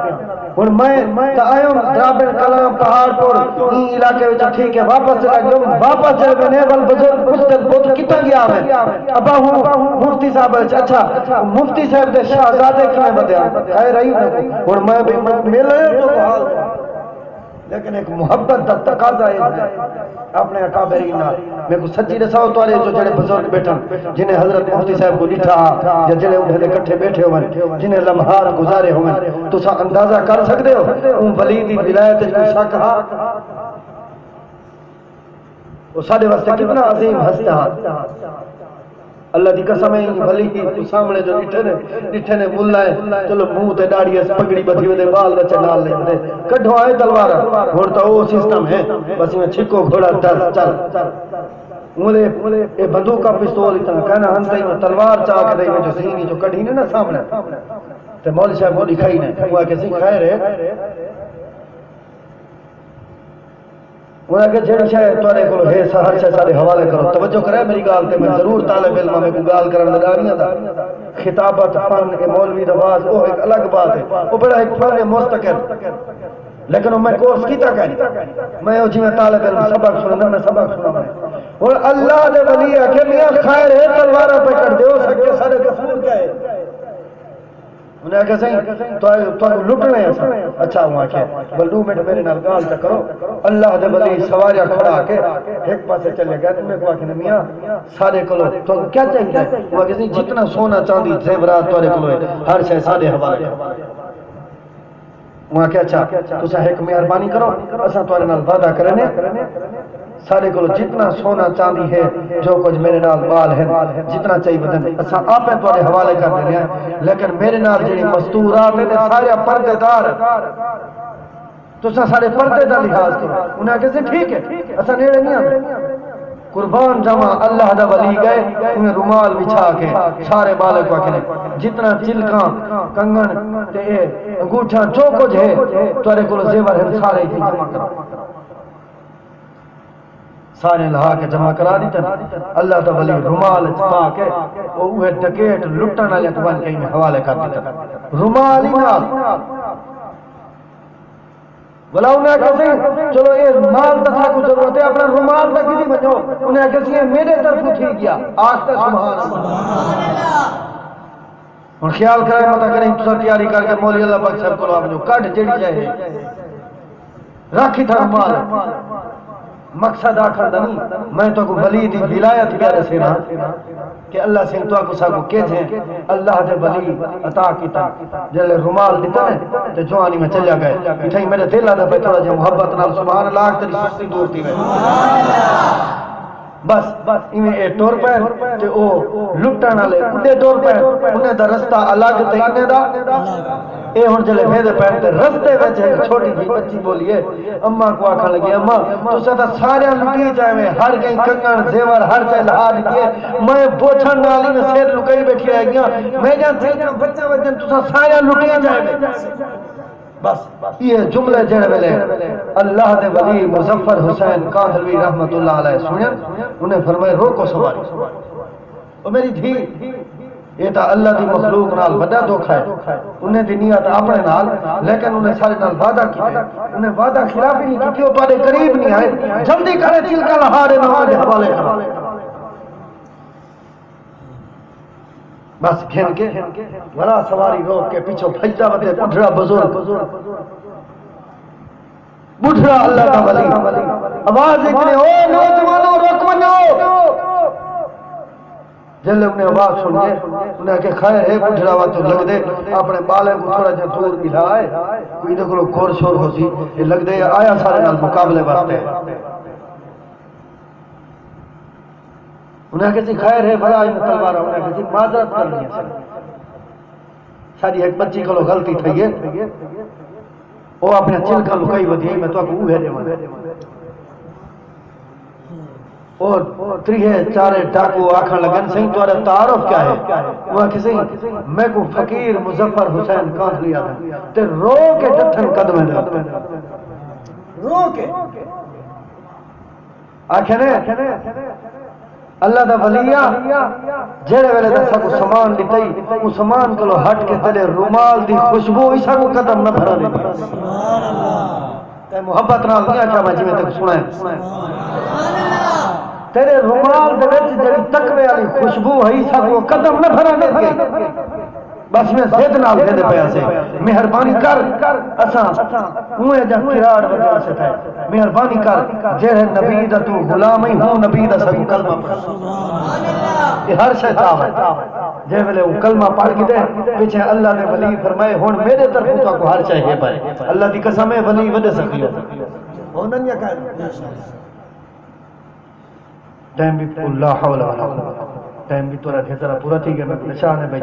اور میں آئے ہوں درابن کلام پہاڑ پر این علاقے وچ ٹھیک ہے واپس چلا گیا واپس چل میں نے بل بزرگ پشتر بہت کتا گیا میں ابا ہوں مفتی صاحب اچھا مفتی صاحب دے شہزادے کی میں بدیا کہہ رہی ہوں اور میں بھی ملے تو حال لیکن ایک محبت دا تقاضا ہے اپنے اکابرین نال میں کو سچی رساؤ تو جو جڑے بزرگ بیٹھن جنہیں حضرت مفتی صاحب کو ڈٹھا یا جڑے انہیں دے کٹھے بیٹھے ہوئے جنہیں لمحات گزارے ہوئے تو سا اندازہ کر سکتے ہو ان ولی دی ولایت جو شک ہا وہ سارے واسطے کتنا عظیم ہستا اللہ دی قسم ہے ولی تو سامنے جو ڈٹھے نے ملا ہے چلو منہ تے داڑھی اس پگڑی بدھی ودے بال بچے نال لے دے کڈھو آئے تلوار ہن تو وہ سسٹم ہے بس میں چھکو گھوڑا چل مولے اے بندوق کا پستول اتنا کہنا ہن تے تلوار چا کے دے جو سینی جو کڈھی نے نا سامنے تے مولوی صاحب مولوی کھائی نے وہ کہ سی کھائے رے انہاں کہ جڑا شے تورے کول ہے ہر شے سارے حوالے کرو توجہ کرے میری گال تے میں ضرور طالب علم میں کو گال کرن لگا نہیں دا خطابت فن اے مولوی نواز وہ ایک الگ بات ہے وہ بڑا ایک فن مستقل لیکن میں کورس کیتا کہ میں او جی میں طالب علم سبق سننا میں سبق سننا اور اللہ دے ولی کہ میاں خیر ہے تلوار پہ کر دیو سکے سارے کفر کیا ہے انہیں کہا صحیح تو لٹنے ہیں اچھا ہوا کہ بل 2 منٹ میرے نال گال چا کرو اللہ دے ولی سواریا کھڑا کے ایک پاسے چلے گئے انہیں کہا کہ میاں سارے کلو تو کیا چاہیے وہ کہا جتنا سونا چاندی زیورات تورے کلو ہے ہر شے سارے حوالے وہاں کیا اچھا تو ایک مہربانی کرو اساں تورے نال وعدہ کرنے سارے کو جتنا سونا چاندی ہے جو کچھ میرے نال بال ہے جتنا چاہیے بدن اساں آپ تواڈے حوالے کر دینے ہیں لیکن میرے نال جڑی مستورات ہیں سارے پردے دار تو سارے پردے دا لحاظ کرو انہیں کہتے ٹھیک ہے اساں نیڑے نہیں آتے قربان جمع اللہ دا ولی گئے انہیں رومال بچھا کے سارے بالے کو آکھنے جتنا چلکاں کنگن تے انگوٹھاں جو کچھ ہے تورے کو زیور ہیں سارے ہی جمع کرو سارے لہا کے جمع کرا دیتا اللہ دا ولی رومال چھپا کے وہ ڈکیٹ لٹن والے کوان کہیں میں حوالے کر دیتا رومال ہی نال بلا انہیں کہتے چلو یہ مال تسا کو ضرورت ہے اپنا رومال تک ہی بنو انہیں کہتے ہیں میرے طرف ٹھیک گیا آج تک سبحان اللہ اور خیال کریں مطا کریں تو تیاری کر کے مولی اللہ پاک صاحب کو آپ جو کٹ جڑی جائے رکھی تھا رومال مقصد آخر دنی میں تو کو ولی دی ولایت پیارے سے نا کہ اللہ سے تو کو سا کو کہتے ہیں اللہ دے ولی عطا کیتا جلے رومال دیتا ہے تے جوانی میں چلیا گئے اتھائی میرے دل آدھا پہ تھوڑا جو محبت نال سبحان اللہ تیری سستی دور تھی میں بس انہیں اے ٹور پہ تے او لٹن والے اندے ٹور پہ انہیں دا رستہ الگ تے انہیں دا اے ہن جلے بھیدے پہن تے رستے وچ ایک چھوٹی جی بچی بولیے اماں کو آکھن لگی اماں تو سدا سارے لٹی جائے میں ہر کہیں کنگن زیور ہر چے لہا دیے میں بوچھن نالی میں سیر لکئی بیٹھی رہ گیا میں جان تھے جان بچہ وجن تو سارے لٹی جائے میں بس یہ جملے جڑے ویلے اللہ دے ولی مظفر حسین کاندھلوی رحمت اللہ علیہ سنیں انہیں فرمائے روکو سواری او میری دھی یہ تا اللہ دی مخلوق نال بڑا دکھ ہے انہیں دی نیت اپنے نال لیکن انہیں سارے نال وعدہ کیا انہیں وعدہ خلاف ہی نہیں کی وہ تواڈے قریب نہیں آئے جلدی کرے چلکا لہارے نال دے حوالے کرو بس گھن کے بڑا سواری روک کے پیچھو بھجتا بتے بڑھڑا بزرگ بڑھڑا اللہ کا ولی آواز اتنے او نوجوانوں روک منو جلے انہیں آواز سن گئے انہیں کہ خیر ہے بڑھڑا ہوا تو لگ دے اپنے بالے کو تھوڑا جا دور ملائے کوئی دیکھو لوگ کور شور ہو سی یہ لگ دے آیا سارے نال مقابلے واسطے انہیں کہتے خیر ہے بڑا ہی مطلبارہ انہیں کہتے معذرت کرنی ہے شاید ایک بچی کو غلطی تھی ہے وہ اپنے چلکا لکائی ودھی میں تو آپ اوہ دے مانے اور تریہ چارے ڈاکو آکھن لگن سہیں تو آرہ تعارف کیا ہے وہ کسی میں کو فقیر مظفر حسین کاندھلی آدھا تے رو کے ڈٹھن قدمیں دے رو کے آکھنے اللہ دا ولیہ جڑے ویلے دا سا کو سامان لیتائی وہ سامان کلو ہٹ کے تلے رومال دی خوشبو ایسا کو قدم نہ بھرا دیتا سبحان اللہ تے محبت نال دیا کیا میں جی میں تک سنائیں تیرے رومال دے وچ جڑی تقوی والی خوشبو ہے ایسا کو قدم نہ بھرا دیتا بس میں زید نال دے پیا سے مہربانی کر اساں اوے جا کراڑ وجہ سے تھے مہربانی کر جڑے نبی دا تو غلام ہی ہوں نبی دا سب کلمہ پڑھ سبحان اللہ یہ ہر شے چاہے جے ویلے وہ کلمہ پڑھ کے دے پیچھے اللہ نے ولی فرمائے ہن میرے طرف تو کو ہر شے ہے پائے اللہ دی قسم ہے ولی ود سکی ہونن یا کہ ٹائم بھی اللہ حول ولا قوت ٹائم بھی تھوڑا ذرا پورا تھی گیا میں نشان ہے بھائی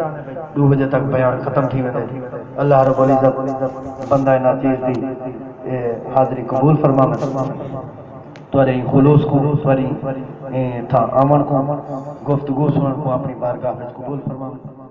2 بجے تک بیان ختم تھی ویندے اللہ رب العزت بندہ ناچیز دی حاضری قبول فرماوے تورے خلوص کو تھوڑی تھا امن کو گفتگو سنن کو اپنی بارگاہ میں قبول فرماوے